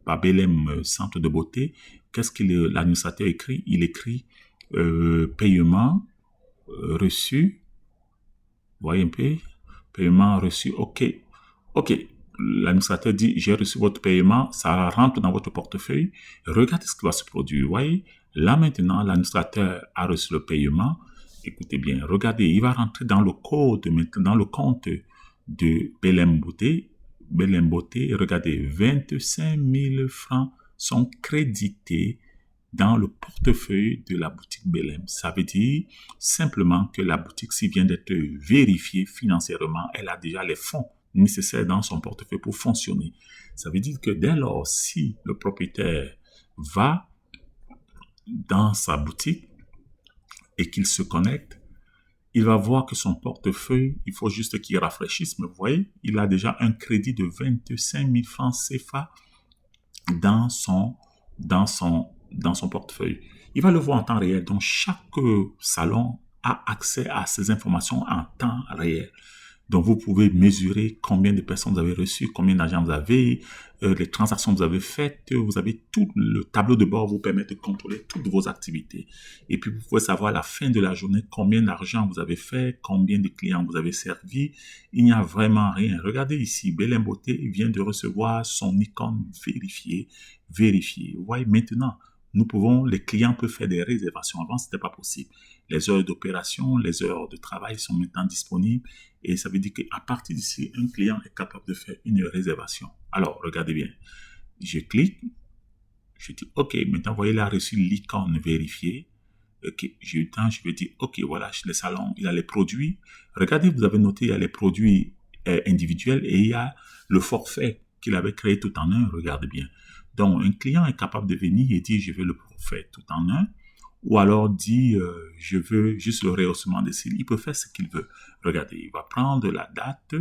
BLM Centre de Beauté. Qu'est-ce que l'administrateur écrit? Il écrit paiement reçu. Vous voyez un peu? Paiement reçu. OK. L'administrateur dit, j'ai reçu votre paiement, ça rentre dans votre portefeuille. Regardez ce qui va se produire. Vous voyez? Là maintenant, l'administrateur a reçu le paiement. Écoutez bien, regardez, il va rentrer dans le code, dans le compte de BLM Beauté. BLM Beauté, regardez, 25 000 francs sont crédités dans le portefeuille de la boutique BLM. Ça veut dire simplement que la boutique, s'il vient d'être vérifiée financièrement, elle a déjà les fonds nécessaires dans son portefeuille pour fonctionner. Ça veut dire que dès lors, si le propriétaire va dans sa boutique et qu'il se connecte, il va voir que son portefeuille, il faut juste qu'il rafraîchisse, mais vous voyez, il a déjà un crédit de 25 000 francs CFA dans son portefeuille. Il va le voir en temps réel. Donc, chaque salon a accès à ces informations en temps réel. Donc, vous pouvez mesurer combien de personnes vous avez reçues, combien d'argent vous avez, les transactions que vous avez faites. Vous avez tout le tableau de bord vous permet de contrôler toutes vos activités. Et puis, vous pouvez savoir à la fin de la journée combien d'argent vous avez fait, combien de clients vous avez servi. Il n'y a vraiment rien. Regardez ici, Belin Beauté vient de recevoir son icône vérifié. Vous voyez, maintenant, les clients peuvent faire des réservations. Avant, ce n'était pas possible. Les heures d'opération, les heures de travail sont maintenant disponibles et ça veut dire qu'à partir d'ici, un client est capable de faire une réservation. Alors, regardez bien. Je clique, je dis OK, maintenant, vous voyez, il a reçu l'icône vérifiée. OK, j'ai eu le temps, je vais dire OK, voilà, le salon, il a les produits. Regardez, vous avez noté, il y a les produits individuels et il y a le forfait qu'il avait créé tout en un. Regardez bien. Donc, un client est capable de venir et dire, je veux le forfait tout en un, ou alors dit, je veux juste le rehaussement des cils. Il peut faire ce qu'il veut. Regardez, il va prendre la date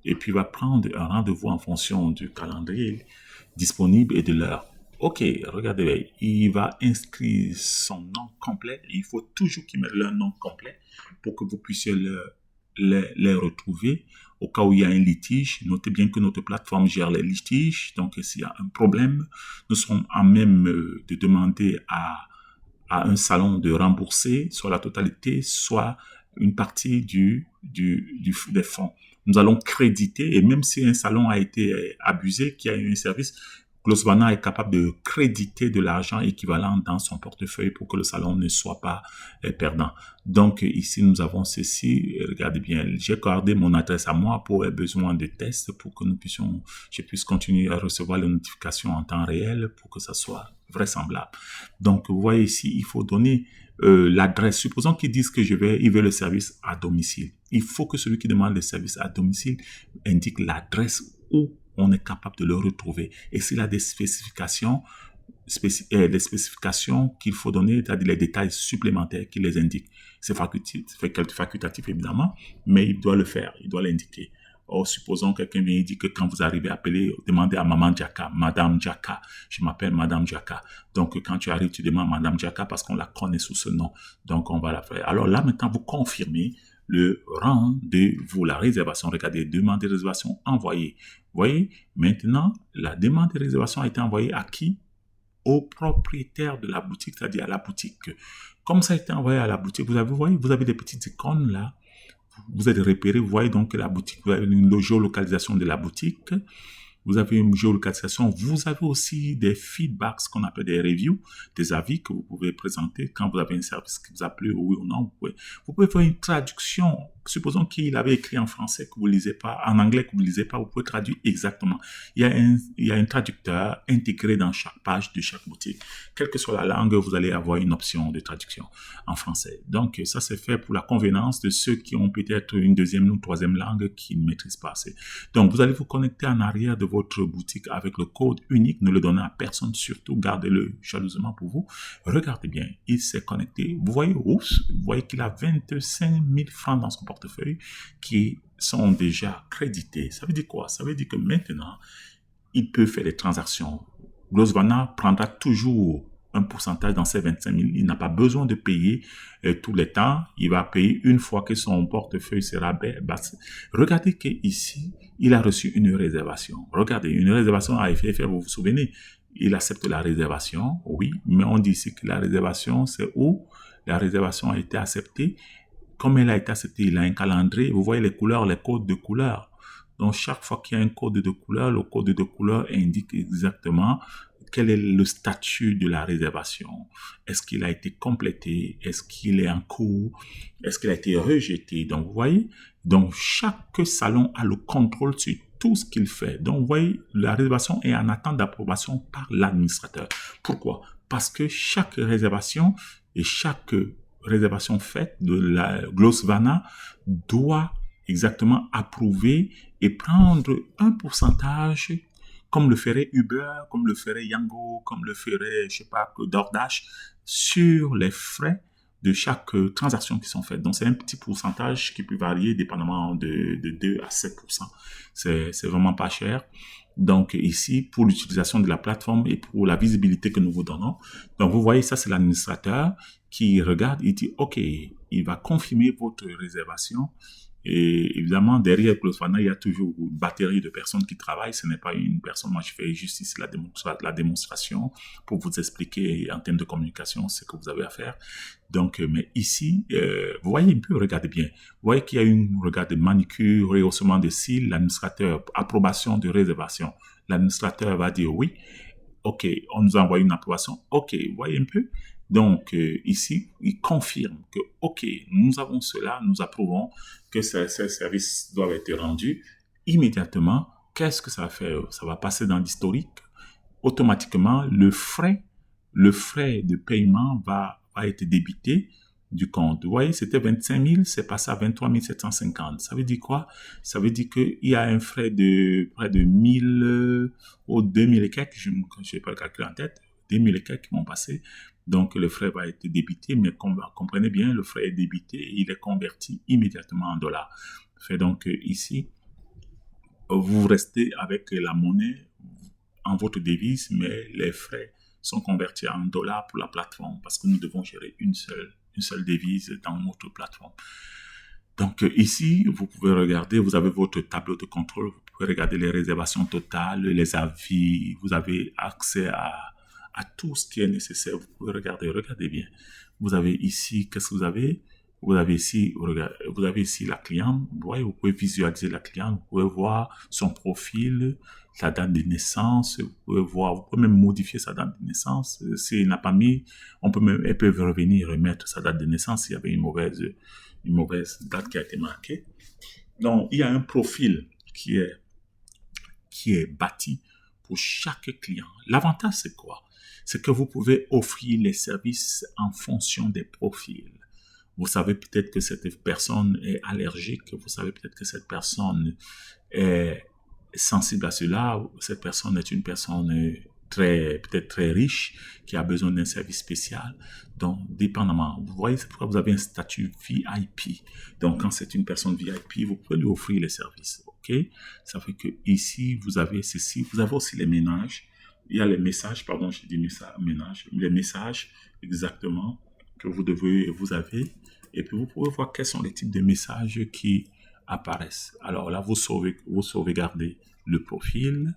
et puis il va prendre un rendez-vous en fonction du calendrier disponible et de l'heure. OK, regardez, il va inscrire son nom complet. Il faut toujours qu'il mette leur nom complet pour que vous puissiez les retrouver au cas où il y a un litige. Notez bien que notre plateforme gère les litiges. Donc, s'il y a un problème, nous serons à même de demander à un salon de rembourser soit la totalité, soit une partie des fonds. Nous allons créditer, et même si un salon a été abusé, qui a eu un service, Glosvana est capable de créditer de l'argent équivalent dans son portefeuille pour que le salon ne soit pas perdant. Donc, ici, nous avons ceci. Regardez bien, j'ai gardé mon adresse à moi pour les besoins de tests pour que je puisse continuer à recevoir les notifications en temps réel pour que ça soit vraisemblable. Donc, vous voyez ici, il faut donner l'adresse. Supposons qu'ils disent que il veut le service à domicile. Il faut que celui qui demande le service à domicile indique l'adresse où on est capable de le retrouver. Et s'il a des spécifications, les spécifications qu'il faut donner, c'est-à-dire les détails supplémentaires qu'il les indique. C'est facultatif évidemment, mais il doit le faire, il doit l'indiquer. Or, supposons quelqu'un vient et dit que quand vous arrivez, demandez à Maman Djaka, Madame Djaka. Je m'appelle Madame Djaka. Donc, quand tu arrives, tu demandes Madame Djaka parce qu'on la connaît sous ce nom. Donc, on va la faire. Alors là, maintenant, vous confirmez le rendez-vous, la réservation. Regardez, demande de réservation envoyée. Vous voyez, maintenant, la demande de réservation a été envoyée à qui? Au propriétaire de la boutique, c'est-à-dire à la boutique. Comme ça a été envoyé à la boutique, vous avez des petites icônes là. Vous êtes repéré, vous voyez donc la boutique, vous avez une géolocalisation de la boutique. Vous avez une géolocalisation. Vous avez aussi des feedbacks, ce qu'on appelle des reviews, des avis que vous pouvez présenter quand vous avez un service qui vous a plu, oui ou non. Vous pouvez faire une traduction. Supposons qu'il avait écrit en français que vous ne lisez pas, en anglais que vous ne lisez pas, vous pouvez traduire exactement. Il y a un traducteur intégré dans chaque page de chaque boutique. Quelle que soit la langue, vous allez avoir une option de traduction en français. Donc, ça, c'est fait pour la convenance de ceux qui ont peut-être une deuxième ou une troisième langue qui ne maîtrisent pas assez. Donc, vous allez vous connecter en arrière de votre boutique avec le code unique. Ne le donnez à personne, surtout gardez-le jalousement pour vous. Regardez bien, il s'est connecté. Vous voyez qu'il a 25 000 francs dans son portefeuille qui sont déjà crédités. Ça veut dire quoi? Ça veut dire que maintenant, il peut faire des transactions. Glosvana prendra toujours un pourcentage dans ces 25 000. Il n'a pas besoin de payer tous les temps. Il va payer une fois que son portefeuille sera basse. Regardez qu'ici, il a reçu une réservation. Regardez, une réservation à FFR, vous vous souvenez, il accepte la réservation, oui, mais on dit ici que la réservation, c'est où la réservation a été acceptée. Comme elle a été acceptée, il a un calendrier. Vous voyez les couleurs, les codes de couleurs. Donc, chaque fois qu'il y a un code de couleur, le code de couleur indique exactement quel est le statut de la réservation. Est-ce qu'il a été complété? Est-ce qu'il est en cours? Est-ce qu'il a été rejeté? Donc, vous voyez, donc chaque salon a le contrôle sur tout ce qu'il fait. Donc, vous voyez, la réservation est en attente d'approbation par l'administrateur. Pourquoi? Parce que chaque réservation et chaque réservation faite de la Glosvana doit exactement approuver et prendre un pourcentage comme le ferait Uber, comme le ferait Yango, comme le ferait, je sais pas, DoorDash, sur les frais de chaque transaction qui sont faites. Donc, c'est un petit pourcentage qui peut varier dépendamment de 2 à 7%. C'est vraiment pas cher. Donc, ici, pour l'utilisation de la plateforme et pour la visibilité que nous vous donnons. Donc, vous voyez, ça, c'est l'administrateur qui regarde, il dit, OK, il va confirmer votre réservation. Et évidemment, derrière Closefana, il y a toujours une batterie de personnes qui travaillent. Ce n'est pas une personne. Moi, je fais juste ici la démonstration pour vous expliquer en termes de communication ce que vous avez à faire. Donc, mais ici, vous voyez un peu, regardez bien. Vous voyez qu'il y a une regard de manicure, rehaussement de cils, l'administrateur, approbation de réservation. L'administrateur va dire oui. OK, on nous a envoyé une approbation. OK, vous voyez un peu. Donc, ici, il confirme que, OK, nous avons cela, nous approuvons que ces services doivent être rendus immédiatement. Qu'est-ce que ça va faire? Ça va passer dans l'historique. Automatiquement, le frais de paiement va être débité du compte. Vous voyez, c'était 25 000, c'est passé à 23 750. Ça veut dire quoi? Ça veut dire qu'il y a un frais de près de 1000 ou 2000 et quelques, je n'ai pas le calcul en tête, 2000 et quelques qui vont passer. Donc, le frais va être débité, mais comprenez bien, le frais est débité et il est converti immédiatement en dollars. Fait donc, ici, vous restez avec la monnaie en votre devise, mais les frais sont convertis en dollars pour la plateforme parce que nous devons gérer une seule devise dans notre plateforme. Donc, ici, vous pouvez regarder, vous avez votre tableau de contrôle, vous pouvez regarder les réservations totales, les avis, vous avez accès à tout ce qui est nécessaire. Vous pouvez regardez bien. Vous avez ici, qu'est-ce que vous avez? Vous avez ici la cliente. Vous voyez, vous pouvez visualiser la cliente. Vous pouvez voir son profil, sa date de naissance. Vous pouvez même modifier sa date de naissance. S'il n'a pas mis, elle peut revenir et mettre sa date de naissance s'il y avait une mauvaise date qui a été marquée. Donc, il y a un profil qui est bâti pour chaque client. L'avantage, c'est quoi? C'est que vous pouvez offrir les services en fonction des profils. Vous savez peut-être que cette personne est allergique, vous savez peut-être que cette personne est sensible à cela, cette personne est une personne peut-être très riche, qui a besoin d'un service spécial. Donc, dépendamment, vous voyez, c'est pourquoi vous avez un statut VIP. Donc, quand c'est une personne VIP, vous pouvez lui offrir les services, ok? Ça fait que ici, vous avez ceci, vous avez aussi les ménages. Il y a les messages, pardon, j'ai dit ménage, les messages exactement que vous avez. Et puis, vous pouvez voir quels sont les types de messages qui apparaissent. Alors là, vous sauvegardez le profil.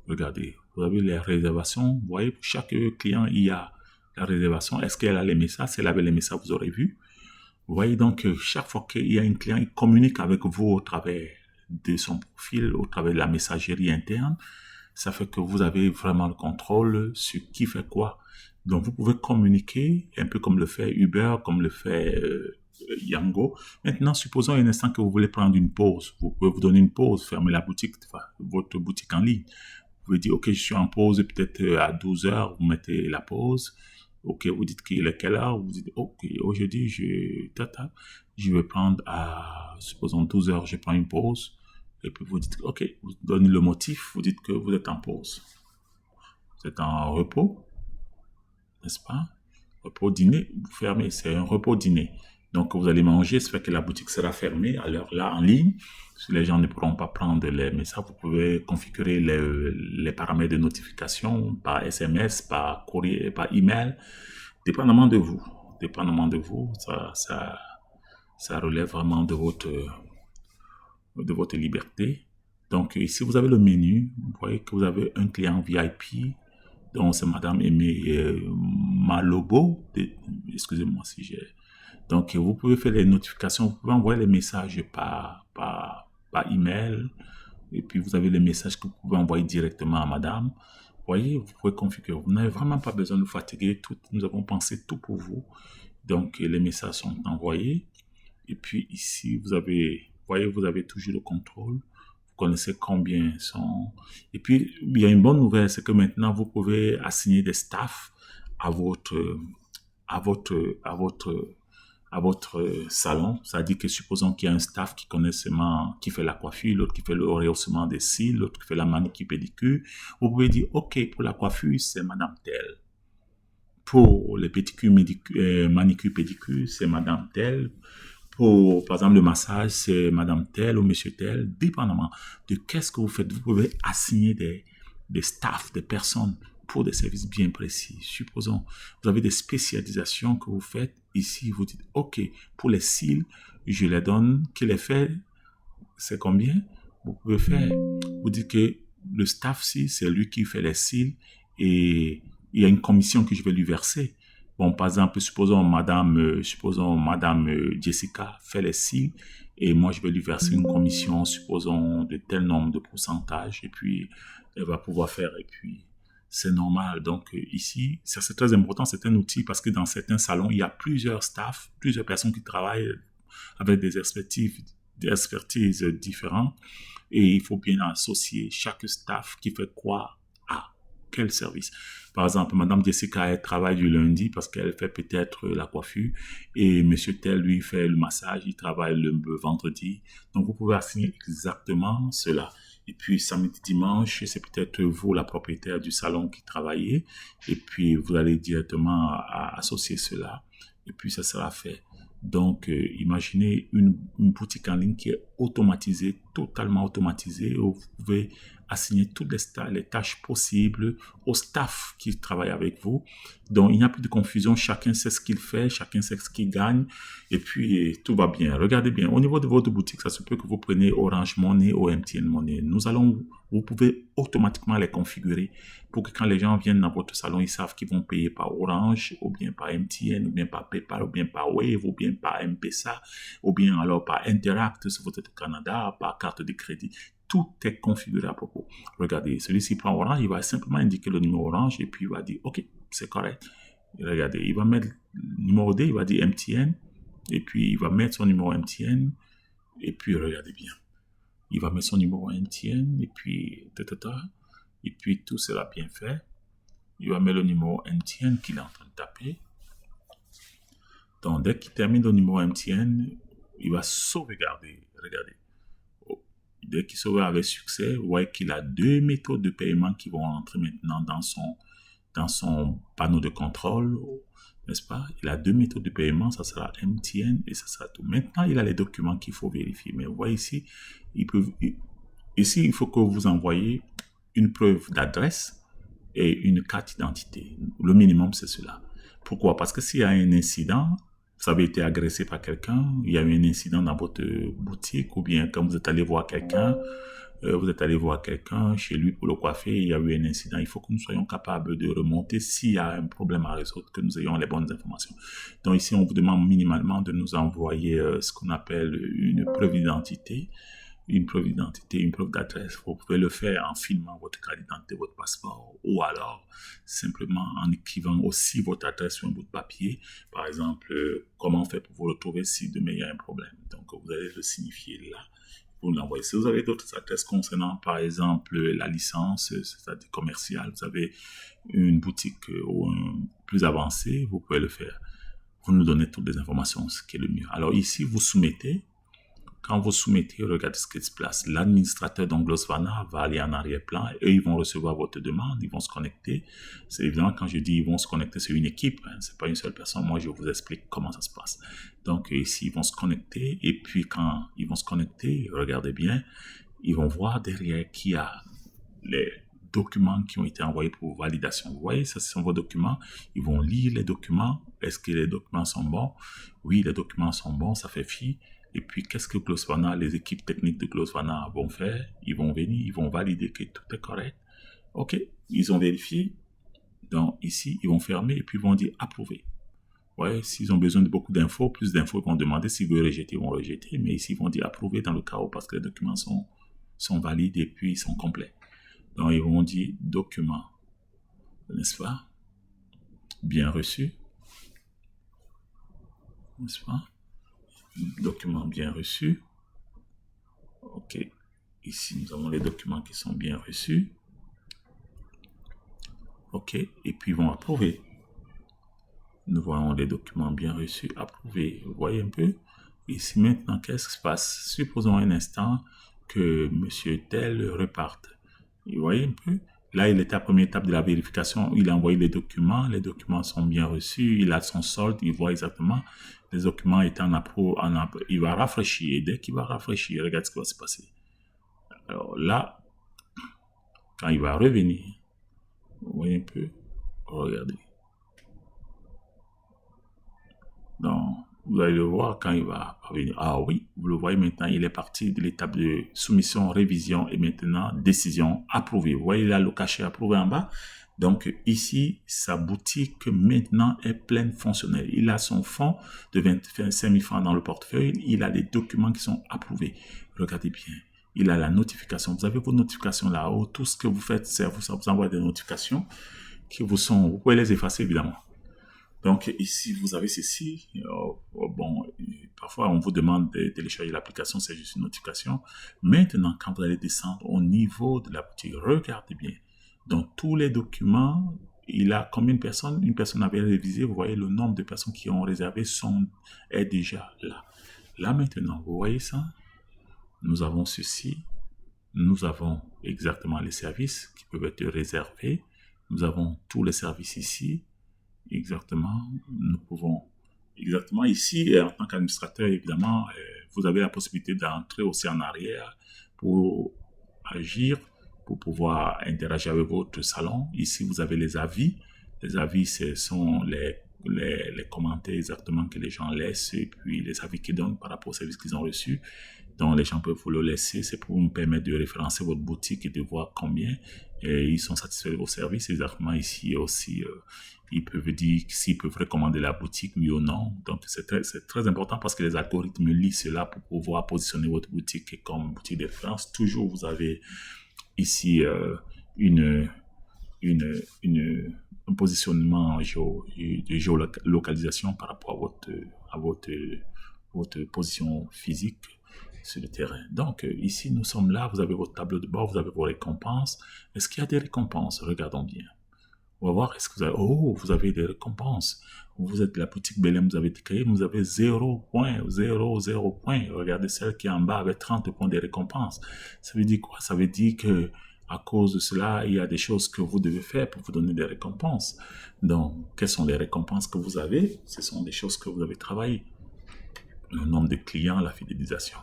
Regardez, vous avez les réservations. Vous voyez, pour chaque client, il y a la réservation. Est-ce qu'elle a les messages? Si elle avait les messages, vous aurez vu. Vous voyez donc, chaque fois qu'il y a un client, il communique avec vous au travers de son profil, au travers de la messagerie interne. Ça fait que vous avez vraiment le contrôle sur qui fait quoi. Donc, vous pouvez communiquer un peu comme le fait Uber, comme le fait Yango. Maintenant, supposons un instant que vous voulez prendre une pause. Vous pouvez vous donner une pause, fermer la boutique, votre boutique en ligne. Vous pouvez dire, OK, je suis en pause peut-être à 12 heures, vous mettez la pause. OK, vous dites qu'il est quelle heure, vous dites, OK, aujourd'hui, je vais prendre supposons 12 heures, je prends une pause. Et puis vous dites, OK, vous donnez le motif, vous dites que vous êtes en pause. Vous êtes en repos, n'est-ce pas? Repos dîner, vous fermez, c'est un repos dîner. Donc vous allez manger, ça fait que la boutique sera fermée à l'heure là en ligne. Si les gens ne pourront pas prendre les messages, vous pouvez configurer les paramètres de notification par SMS, par courrier, par email, dépendamment de vous. Ça relève vraiment de votre liberté. Donc, ici, vous avez le menu. Vous voyez que vous avez un client VIP. Donc, c'est Madame Aimée Malobo. Excusez-moi si j'ai... Donc, vous pouvez faire les notifications. Vous pouvez envoyer les messages par email. Et puis, vous avez les messages que vous pouvez envoyer directement à Madame. Vous voyez, vous pouvez configurer. Vous n'avez vraiment pas besoin de vous fatiguer. Nous avons pensé tout pour vous. Donc, les messages sont envoyés. Et puis, ici, vous avez toujours le contrôle. Vous connaissez combien sont. Et puis, il y a une bonne nouvelle, c'est que maintenant, vous pouvez assigner des staffs à votre salon. C'est-à-dire que supposons qu'il y a un staff qui fait la coiffure, l'autre qui fait le rehaussement des cils, l'autre qui fait la manicure pédicure. Vous pouvez dire, OK, pour la coiffure, c'est Madame telle. Pour les pédicures, manicures, pédicures, c'est madame telle. Pour, par exemple, le massage, c'est madame telle ou monsieur tel. Dépendamment de qu'est-ce que vous faites, vous pouvez assigner des staffs, des personnes pour des services bien précis. Supposons, vous avez des spécialisations que vous faites. Ici, vous dites, OK, pour les cils, je les donne. Qui les fait? C'est combien? Vous pouvez faire, vous dites que le staff, si, c'est lui qui fait les cils et il y a une commission que je vais lui verser. Bon, par exemple, supposons madame Jessica fait les cils et moi, je vais lui verser une commission, supposons, de tel nombre de pourcentage et puis elle va pouvoir faire et puis c'est normal. Donc, ici, ça c'est très important, c'est un outil parce que dans certains salons, il y a plusieurs staffs, plusieurs personnes qui travaillent avec des expertises différentes et il faut bien associer chaque staff qui fait quoi à quel service. Par exemple, Madame Jessica, elle travaille du lundi parce qu'elle fait peut-être la coiffure et Monsieur Tel, lui, fait le massage, il travaille le vendredi. Donc, vous pouvez assigner exactement cela. Et puis, samedi, dimanche, c'est peut-être vous, la propriétaire du salon, qui travaillez. Et puis, vous allez directement associer cela. Et puis, ça sera fait. Donc, imaginez une boutique en ligne qui est automatisée, totalement automatisée, où vous pouvez assigner toutes les tâches possibles au staff qui travaille avec vous. Donc, il n'y a plus de confusion. Chacun sait ce qu'il fait, chacun sait ce qu'il gagne. Et puis, tout va bien. Regardez bien. Au niveau de votre boutique, ça se peut que vous preniez Orange Money ou MTN Money. Vous pouvez automatiquement les configurer pour que quand les gens viennent dans votre salon, ils savent qu'ils vont payer par Orange, ou bien par MTN, ou bien par PayPal, ou bien par Wave, ou bien par M-Pesa, ou bien alors par Interact si vous êtes au Canada, par carte de crédit. Tout est configuré à propos. Regardez, celui-ci prend Orange, il va simplement indiquer le numéro Orange et puis il va dire, OK, c'est correct. Et regardez, il va mettre le numéro D, il va dire MTN, et puis il va mettre son numéro MTN, et puis regardez bien. Il va mettre son numéro MTN, et puis et puis tout sera bien fait. Il va mettre le numéro MTN qu'il est en train de taper. Donc, dès qu'il termine le numéro MTN, il va sauvegarder. Regardez. Dès qu'il sauvegarde avec succès, vous voyez qu'il a 2 méthodes de paiement qui vont entrer maintenant dans son panneau de contrôle, n'est-ce pas? Il a 2 méthodes de paiement, ça sera MTN et ça sera tout. Maintenant, il a les documents qu'il faut vérifier. Mais vous voyez ici, ici, il faut que vous envoyiez une preuve d'adresse et une carte d'identité. Le minimum, c'est cela. Pourquoi? Parce que s'il y a un incident, vous avez été agressé par quelqu'un, il y a eu un incident dans votre boutique, ou bien quand vous êtes allé voir quelqu'un, chez lui pour le coiffer, il y a eu un incident. Il faut que nous soyons capables de remonter s'il y a un problème à résoudre, que nous ayons les bonnes informations. Donc ici, on vous demande minimalement de nous envoyer ce qu'on appelle une preuve d'identité, une preuve d'adresse. Vous pouvez le faire en filmant votre carte d'identité, votre passeport, ou alors simplement en écrivant aussi votre adresse sur un bout de papier. Par exemple, comment on fait pour vous retrouver si demain il y a un problème. Donc, vous allez le signifier là. Vous l'envoyez. Si vous avez d'autres adresses concernant, par exemple, la licence, c'est-à-dire commerciale, vous avez une boutique plus avancée, vous pouvez le faire. Vous nous donnez toutes les informations, ce qui est le mieux. Alors ici, vous soumettez. Quand vous soumettez, regardez ce qui se passe. L'administrateur d'Glosvana va aller en arrière-plan et ils vont recevoir votre demande, ils vont se connecter. C'est évidemment, quand je dis ils vont se connecter, c'est une équipe, hein, c'est pas une seule personne. Moi, je vous explique comment ça se passe. Donc, ici, ils vont se connecter et puis quand ils vont se connecter, regardez bien, ils vont voir derrière qui a les documents qui ont été envoyés pour validation. Vous voyez, ça, ce sont vos documents. Ils vont lire les documents. Est-ce que les documents sont bons? Oui, les documents sont bons, ça fait fi. Et puis, qu'est-ce que Glosvana, les équipes techniques de Glosvana vont faire? Ils vont venir, ils vont valider que tout est correct. OK, ils ont vérifié. Donc, ici, ils vont fermer et puis ils vont dire approuver. Ouais, s'ils ont besoin de beaucoup d'infos, plus d'infos, ils vont demander. S'ils veulent rejeter, ils vont rejeter. Mais ici, ils vont dire approuver dans le cas où parce que les documents sont valides et puis ils sont complets. Donc, ils vont dire document, n'est-ce pas? Bien reçu. N'est-ce pas? Document bien reçu. OK. Ici, nous avons les documents qui sont bien reçus. OK. Et puis, ils vont approuver. Nous voyons les documents bien reçus, approuvés. Vous voyez un peu? Ici, maintenant, qu'est-ce qui se passe? Supposons un instant que monsieur tel reparte. Vous voyez un peu? Là, il était à la première étape de la vérification. Il a envoyé les documents sont bien reçus, il a son solde, il voit exactement. Les documents étaient en appro, il va rafraîchir. Et dès qu'il va rafraîchir, regarde ce qui va se passer. Alors là, quand il va revenir, vous voyez un peu, regardez. Donc, vous allez le voir quand il va revenir. Ah oui, vous le voyez maintenant, il est parti de l'étape de soumission, révision et maintenant décision approuvée. Vous voyez là le cachet approuvé en bas. Donc ici, sa boutique maintenant est pleine fonctionnelle. Il a son fonds de 25 000 francs dans le portefeuille. Il a les documents qui sont approuvés. Regardez bien. Il a la notification. Vous avez vos notifications là-haut. Tout ce que vous faites, ça vous envoie des notifications qui vous sont... Vous pouvez les effacer évidemment. Donc ici, vous avez ceci. Bon, parfois on vous demande de télécharger l'application, c'est juste une notification. Maintenant, quand vous allez descendre au niveau de la boutique, regardez bien. Donc tous les documents, il a combien de personnes? Une personne avait révisé, vous voyez le nombre de personnes qui ont réservé est déjà là. Là maintenant, vous voyez ça? Nous avons ceci. Nous avons exactement les services qui peuvent être réservés. Nous avons tous les services ici. Exactement, nous pouvons. Exactement, ici, en tant qu'administrateur, évidemment, vous avez la possibilité d'entrer aussi en arrière pour agir, pour pouvoir interagir avec votre salon. Ici, vous avez les avis. Les avis, ce sont les commentaires exactement que les gens laissent et puis les avis qu'ils donnent par rapport aux services qu'ils ont reçus. Donc, les gens peuvent vous le laisser. C'est pour vous permettre de référencer votre boutique et de voir combien ils sont satisfaits de vos services. Exactement, ici aussi, ils peuvent dire s'ils peuvent recommander la boutique, oui ou non. Donc, c'est très important parce que les algorithmes lisent cela pour pouvoir positionner votre boutique comme boutique de référence. Toujours, vous avez ici un positionnement de géolocalisation par rapport à votre position physique sur le terrain. Donc, ici, nous sommes là, vous avez votre tableau de bord, vous avez vos récompenses. Est-ce qu'il y a des récompenses? Regardons bien. On va voir, est-ce que vous avez... Oh, vous avez des récompenses. Vous êtes la boutique Belém, vous avez été créé, vous avez 0 points, 0 points. Regardez celle qui est en bas avec 30 points de récompenses. Ça veut dire quoi? Ça veut dire que à cause de cela, il y a des choses que vous devez faire pour vous donner des récompenses. Donc, quelles sont les récompenses que vous avez? Ce sont des choses que vous avez travaillées. Le nombre de clients, la fidélisation.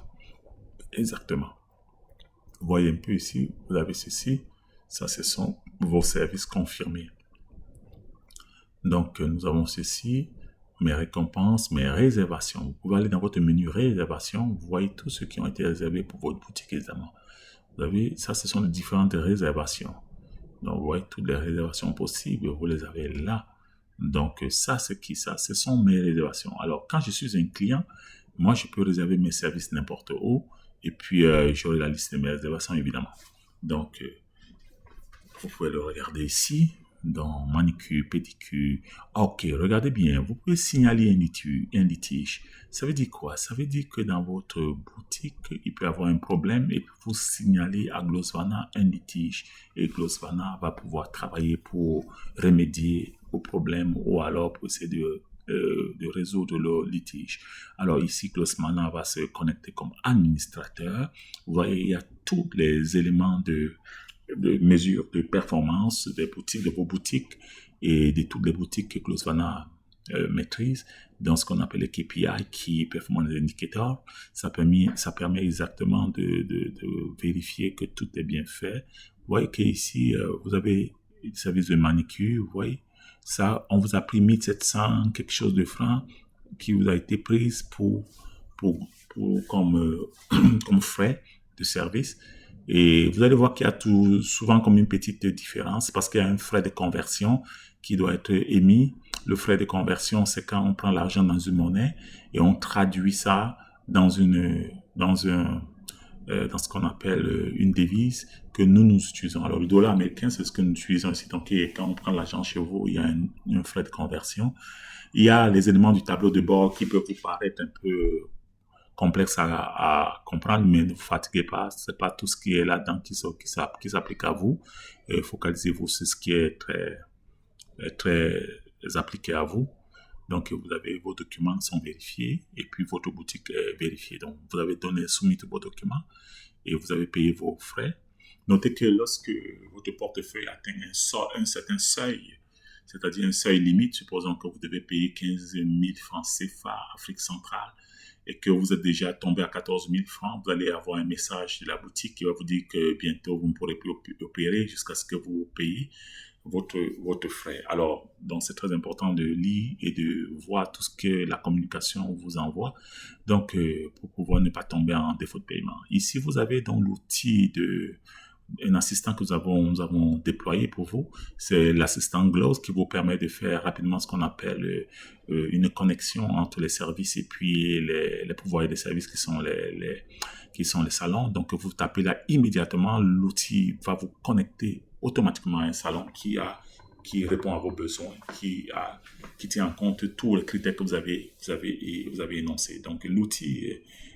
Exactement. Vous voyez un peu ici, vous avez ceci. Ça, ce sont vos services confirmés. Donc, nous avons ceci, mes récompenses, mes réservations. Vous pouvez aller dans votre menu réservation, vous voyez tous ceux qui ont été réservés pour votre boutique, évidemment. Vous avez, ça, ce sont les différentes réservations. Donc, vous voyez toutes les réservations possibles, vous les avez là. Donc, ça, c'est qui ça? Ce sont mes réservations. Alors, quand je suis un client, moi, je peux réserver mes services n'importe où. Et puis, j'aurai la liste de mes réservations, évidemment. Donc, vous pouvez le regarder ici, dans manicure, pédicure. Ok, regardez bien, vous pouvez signaler un litige. Ça veut dire quoi? Ça veut dire que dans votre boutique, il peut y avoir un problème et vous signalez à Glosvana un litige. Et Glosvana va pouvoir travailler pour remédier au problème ou alors pour essayer de résoudre le litige. Alors ici, Glosvana va se connecter comme administrateur. Vous voyez, il y a tous les éléments de mesures de performance des boutiques, de vos boutiques et de toutes les boutiques que Glosvana maîtrise dans ce qu'on appelle les KPI, qui Performance Indicator. Ça permet exactement de vérifier que tout est bien fait. Vous voyez qu'ici, vous avez le service de manicure, vous voyez, ça, on vous a pris 1700 quelque chose de francs qui vous a été prise comme frais de service. Et vous allez voir qu'il y a souvent comme une petite différence parce qu'il y a un frais de conversion qui doit être émis. Le frais de conversion, c'est quand on prend l'argent dans une monnaie et on traduit ça dans ce qu'on appelle une devise que nous utilisons. Alors, le dollar américain, c'est ce que nous utilisons ici. Donc, quand on prend l'argent chez vous, il y a un frais de conversion. Il y a les éléments du tableau de bord qui peuvent vous paraître un peu complexe à comprendre, mais ne vous fatiguez pas, c'est pas tout ce qui est là-dedans qui s'applique à vous. Focalisez-vous sur ce qui est très appliqué à vous. Donc, vous avez vos documents sont vérifiés et puis votre boutique est vérifiée. Donc, vous avez soumis tous vos documents et vous avez payé vos frais. Notez que lorsque votre portefeuille atteint un certain seuil, c'est-à-dire un seuil limite, supposons que vous devez payer 15 000 francs CFA Afrique centrale et que vous êtes déjà tombé à 14 000 francs, vous allez avoir un message de la boutique qui va vous dire que bientôt vous ne pourrez plus opérer jusqu'à ce que vous payiez votre frais. Alors, donc c'est très important de lire et de voir tout ce que la communication vous envoie, donc pour pouvoir ne pas tomber en défaut de paiement. Ici, vous avez donc l'outil un assistant que nous avons déployé pour vous, c'est l'assistant Glows qui vous permet de faire rapidement ce qu'on appelle une connexion entre les services et puis les pouvoirs des services qui sont les salons. Donc, vous tapez là immédiatement, l'outil va vous connecter automatiquement à un salon qui répond à vos besoins, qui tient en compte tous les critères que vous avez énoncés. Donc, l'outil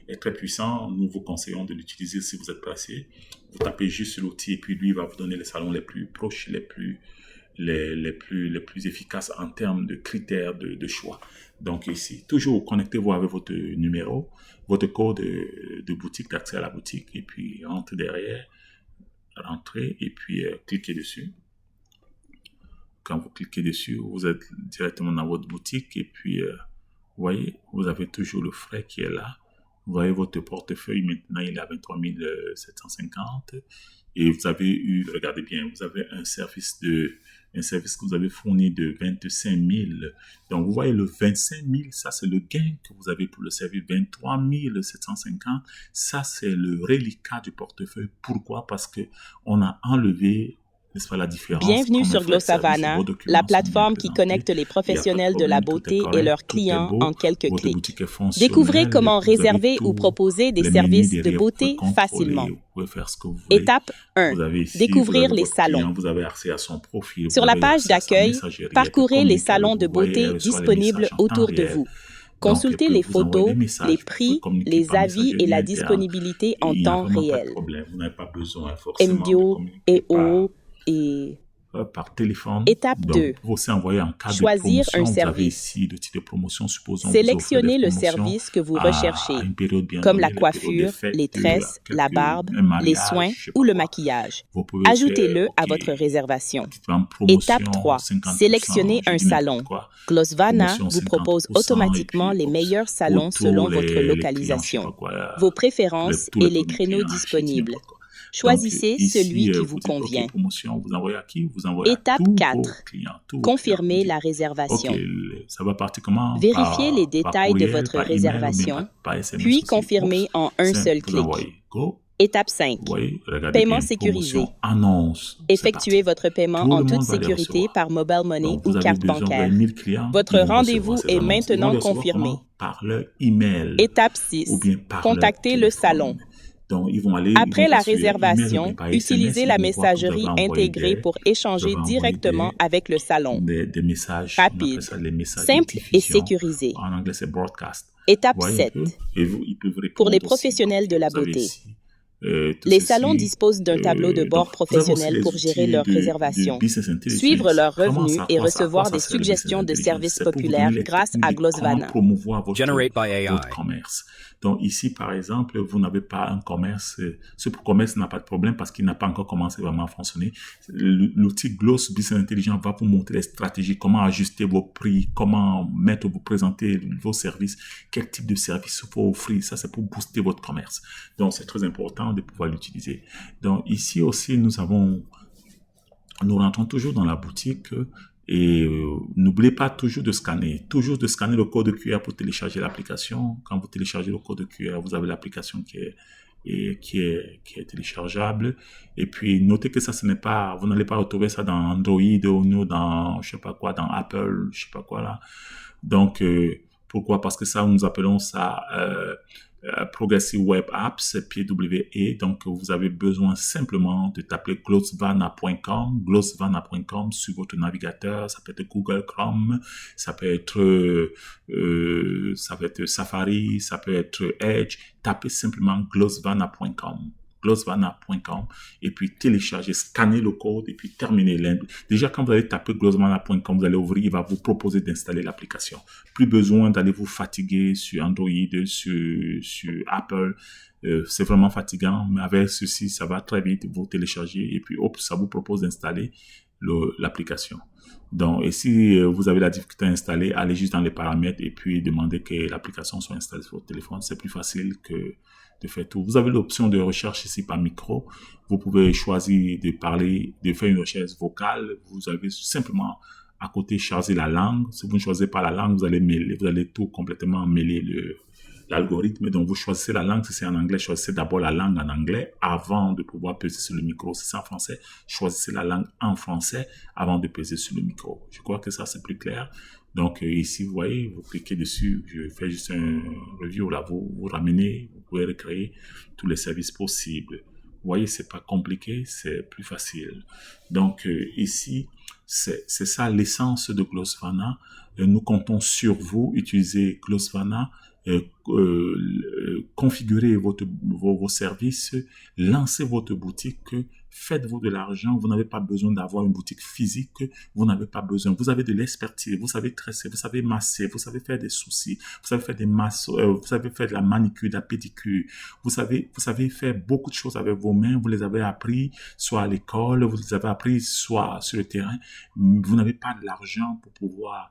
est très puissant. Nous vous conseillons de l'utiliser si vous êtes pressé. Vous tapez juste sur l'outil et puis lui va vous donner les salons les plus proches, les plus efficaces en termes de critères de choix. Donc ici, toujours connectez-vous avec votre numéro, votre code de boutique, d'accès à la boutique, et puis rentrez et puis cliquez dessus. Quand vous cliquez dessus, vous êtes directement dans votre boutique et puis, vous voyez, vous avez toujours le frais qui est là. Vous voyez votre portefeuille, maintenant, il est à 23 750. Et vous avez regardez bien, vous avez un service que vous avez fourni de 25 000. Donc, vous voyez le 25 000, ça c'est le gain que vous avez pour le service. 23 750, ça c'est le reliquat du portefeuille. Pourquoi? Parce que on a enlevé, n'est-ce pas, la différence. Bienvenue sur Glosavana, la plateforme qui connecte les professionnels de la beauté et leurs clients en quelques clics. Découvrez comment réserver ou proposer des services de beauté facilement. Étape 1. Découvrir les salons. Vous avez accès à son profil. Sur la page d'accueil, parcourez les salons de beauté disponibles autour de vous. Consultez les photos, les prix, les avis et la disponibilité en temps réel. MDO, EO et par téléphone. Étape 2. Vous aussi envoyer en cas choisir de promotion. Un service. Ici le type de promotion, supposons. Sélectionnez le service que vous recherchez, comme la coiffure, les tresses, la barbe, les soins ou le maquillage. Ajoutez-le à votre réservation. Étape 3. Sélectionnez un salon. Glosvana vous propose automatiquement les meilleurs salons selon votre localisation, vos préférences et les créneaux disponibles. Choisissez celui qui vous convient. Étape 4. Confirmez la réservation. Ça va partir comment? Vérifiez les détails de votre réservation, puis confirmez en un seul clic. Étape 5. Paiement sécurisé. Effectuez votre paiement en toute sécurité par mobile money ou carte bancaire. Votre rendez-vous est maintenant confirmé. Étape 6. Contactez le salon. Donc, après la réservation, utilisez la messagerie intégrée pour échanger directement avec le salon. Des messages rapide, simple et sécurisé. En anglais, c'est broadcast. Étape 7. Pour les professionnels de la beauté. Les salons disposent d'un tableau de bord professionnel pour gérer leurs réservations, suivre leurs revenus et recevoir des suggestions de services populaires grâce à Glosvana. Generate by AI. Donc ici, par exemple, vous n'avez pas un commerce. Ce commerce n'a pas de problème parce qu'il n'a pas encore commencé vraiment à fonctionner. L'outil Gloss Business Intelligent va vous montrer les stratégies, comment ajuster vos prix, comment vous présenter vos services, quel type de service il faut offrir. Ça, c'est pour booster votre commerce. Donc, c'est très important de pouvoir l'utiliser. Donc ici aussi, nous rentrons toujours dans la boutique. Et n'oubliez pas toujours de scanner le code QR pour télécharger l'application. Quand vous téléchargez le code QR, vous avez l'application qui est téléchargeable. Et puis notez que ça, vous n'allez pas retrouver ça dans Android ou dans je sais pas quoi, dans Apple, je sais pas quoi là. Donc pourquoi? Parce que ça, nous appelons ça Progressive Web Apps, PWA. Donc, vous avez besoin simplement de taper glosvana.com sur votre navigateur. Ça peut être Google Chrome, ça peut être Safari, ça peut être Edge. Tapez simplement glosvana.com. glosvana.com et puis télécharger, scanner le code et puis terminer l'Inde. Déjà, quand vous allez taper glosvana.com, vous allez ouvrir, il va vous proposer d'installer l'application. Plus besoin d'aller vous fatiguer sur Android, sur Apple. C'est vraiment fatigant, mais avec ceci, ça va très vite. Vous téléchargez et puis hop, ça vous propose d'installer l'application. Donc, et si vous avez la difficulté à installer, allez juste dans les paramètres et puis demandez que l'application soit installée sur votre téléphone. C'est plus facile que de faire tout. Vous avez l'option de recherche ici par micro. Vous pouvez choisir de parler, de faire une recherche vocale. Vous avez simplement à côté choisir la langue. Si vous ne choisissez pas la langue, vous allez tout complètement mêler l'algorithme. Donc, vous choisissez la langue. Si c'est en anglais, choisissez d'abord la langue en anglais avant de pouvoir peser sur le micro. Si c'est en français, choisissez la langue en français avant de peser sur le micro. Je crois que ça, c'est plus clair. Donc, ici, vous voyez, vous cliquez dessus. Je fais juste un review là. Vous ramenez, vous pouvez recréer tous les services possibles. Vous voyez, c'est pas compliqué, c'est plus facile. Donc, ici, c'est ça l'essence de Glosvana. Nous comptons sur vous. Utilisez Glosvana. Configurez vos services, lancez votre boutique, faites-vous de l'argent. Vous n'avez pas besoin d'avoir une boutique physique, vous n'avez pas besoin. Vous avez de l'expertise, vous savez tresser, vous savez masser, vous savez faire des sourcils, vous savez faire des masses, vous savez faire de la manicure, de la pédicure. Vous savez faire beaucoup de choses avec vos mains. Vous les avez appris soit à l'école, vous les avez appris soit sur le terrain. Vous n'avez pas de l'argent pour pouvoir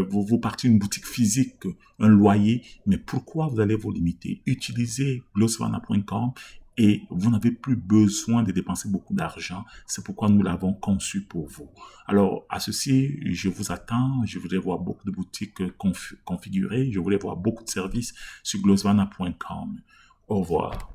vous partez une boutique physique, un loyer, mais pourquoi vous allez vous limiter? Utilisez glosvana.com et vous n'avez plus besoin de dépenser beaucoup d'argent. C'est pourquoi nous l'avons conçu pour vous. Alors, à ceci, je vous attends. Je voudrais voir beaucoup de boutiques configurées. Je voudrais voir beaucoup de services sur glosvana.com. Au revoir.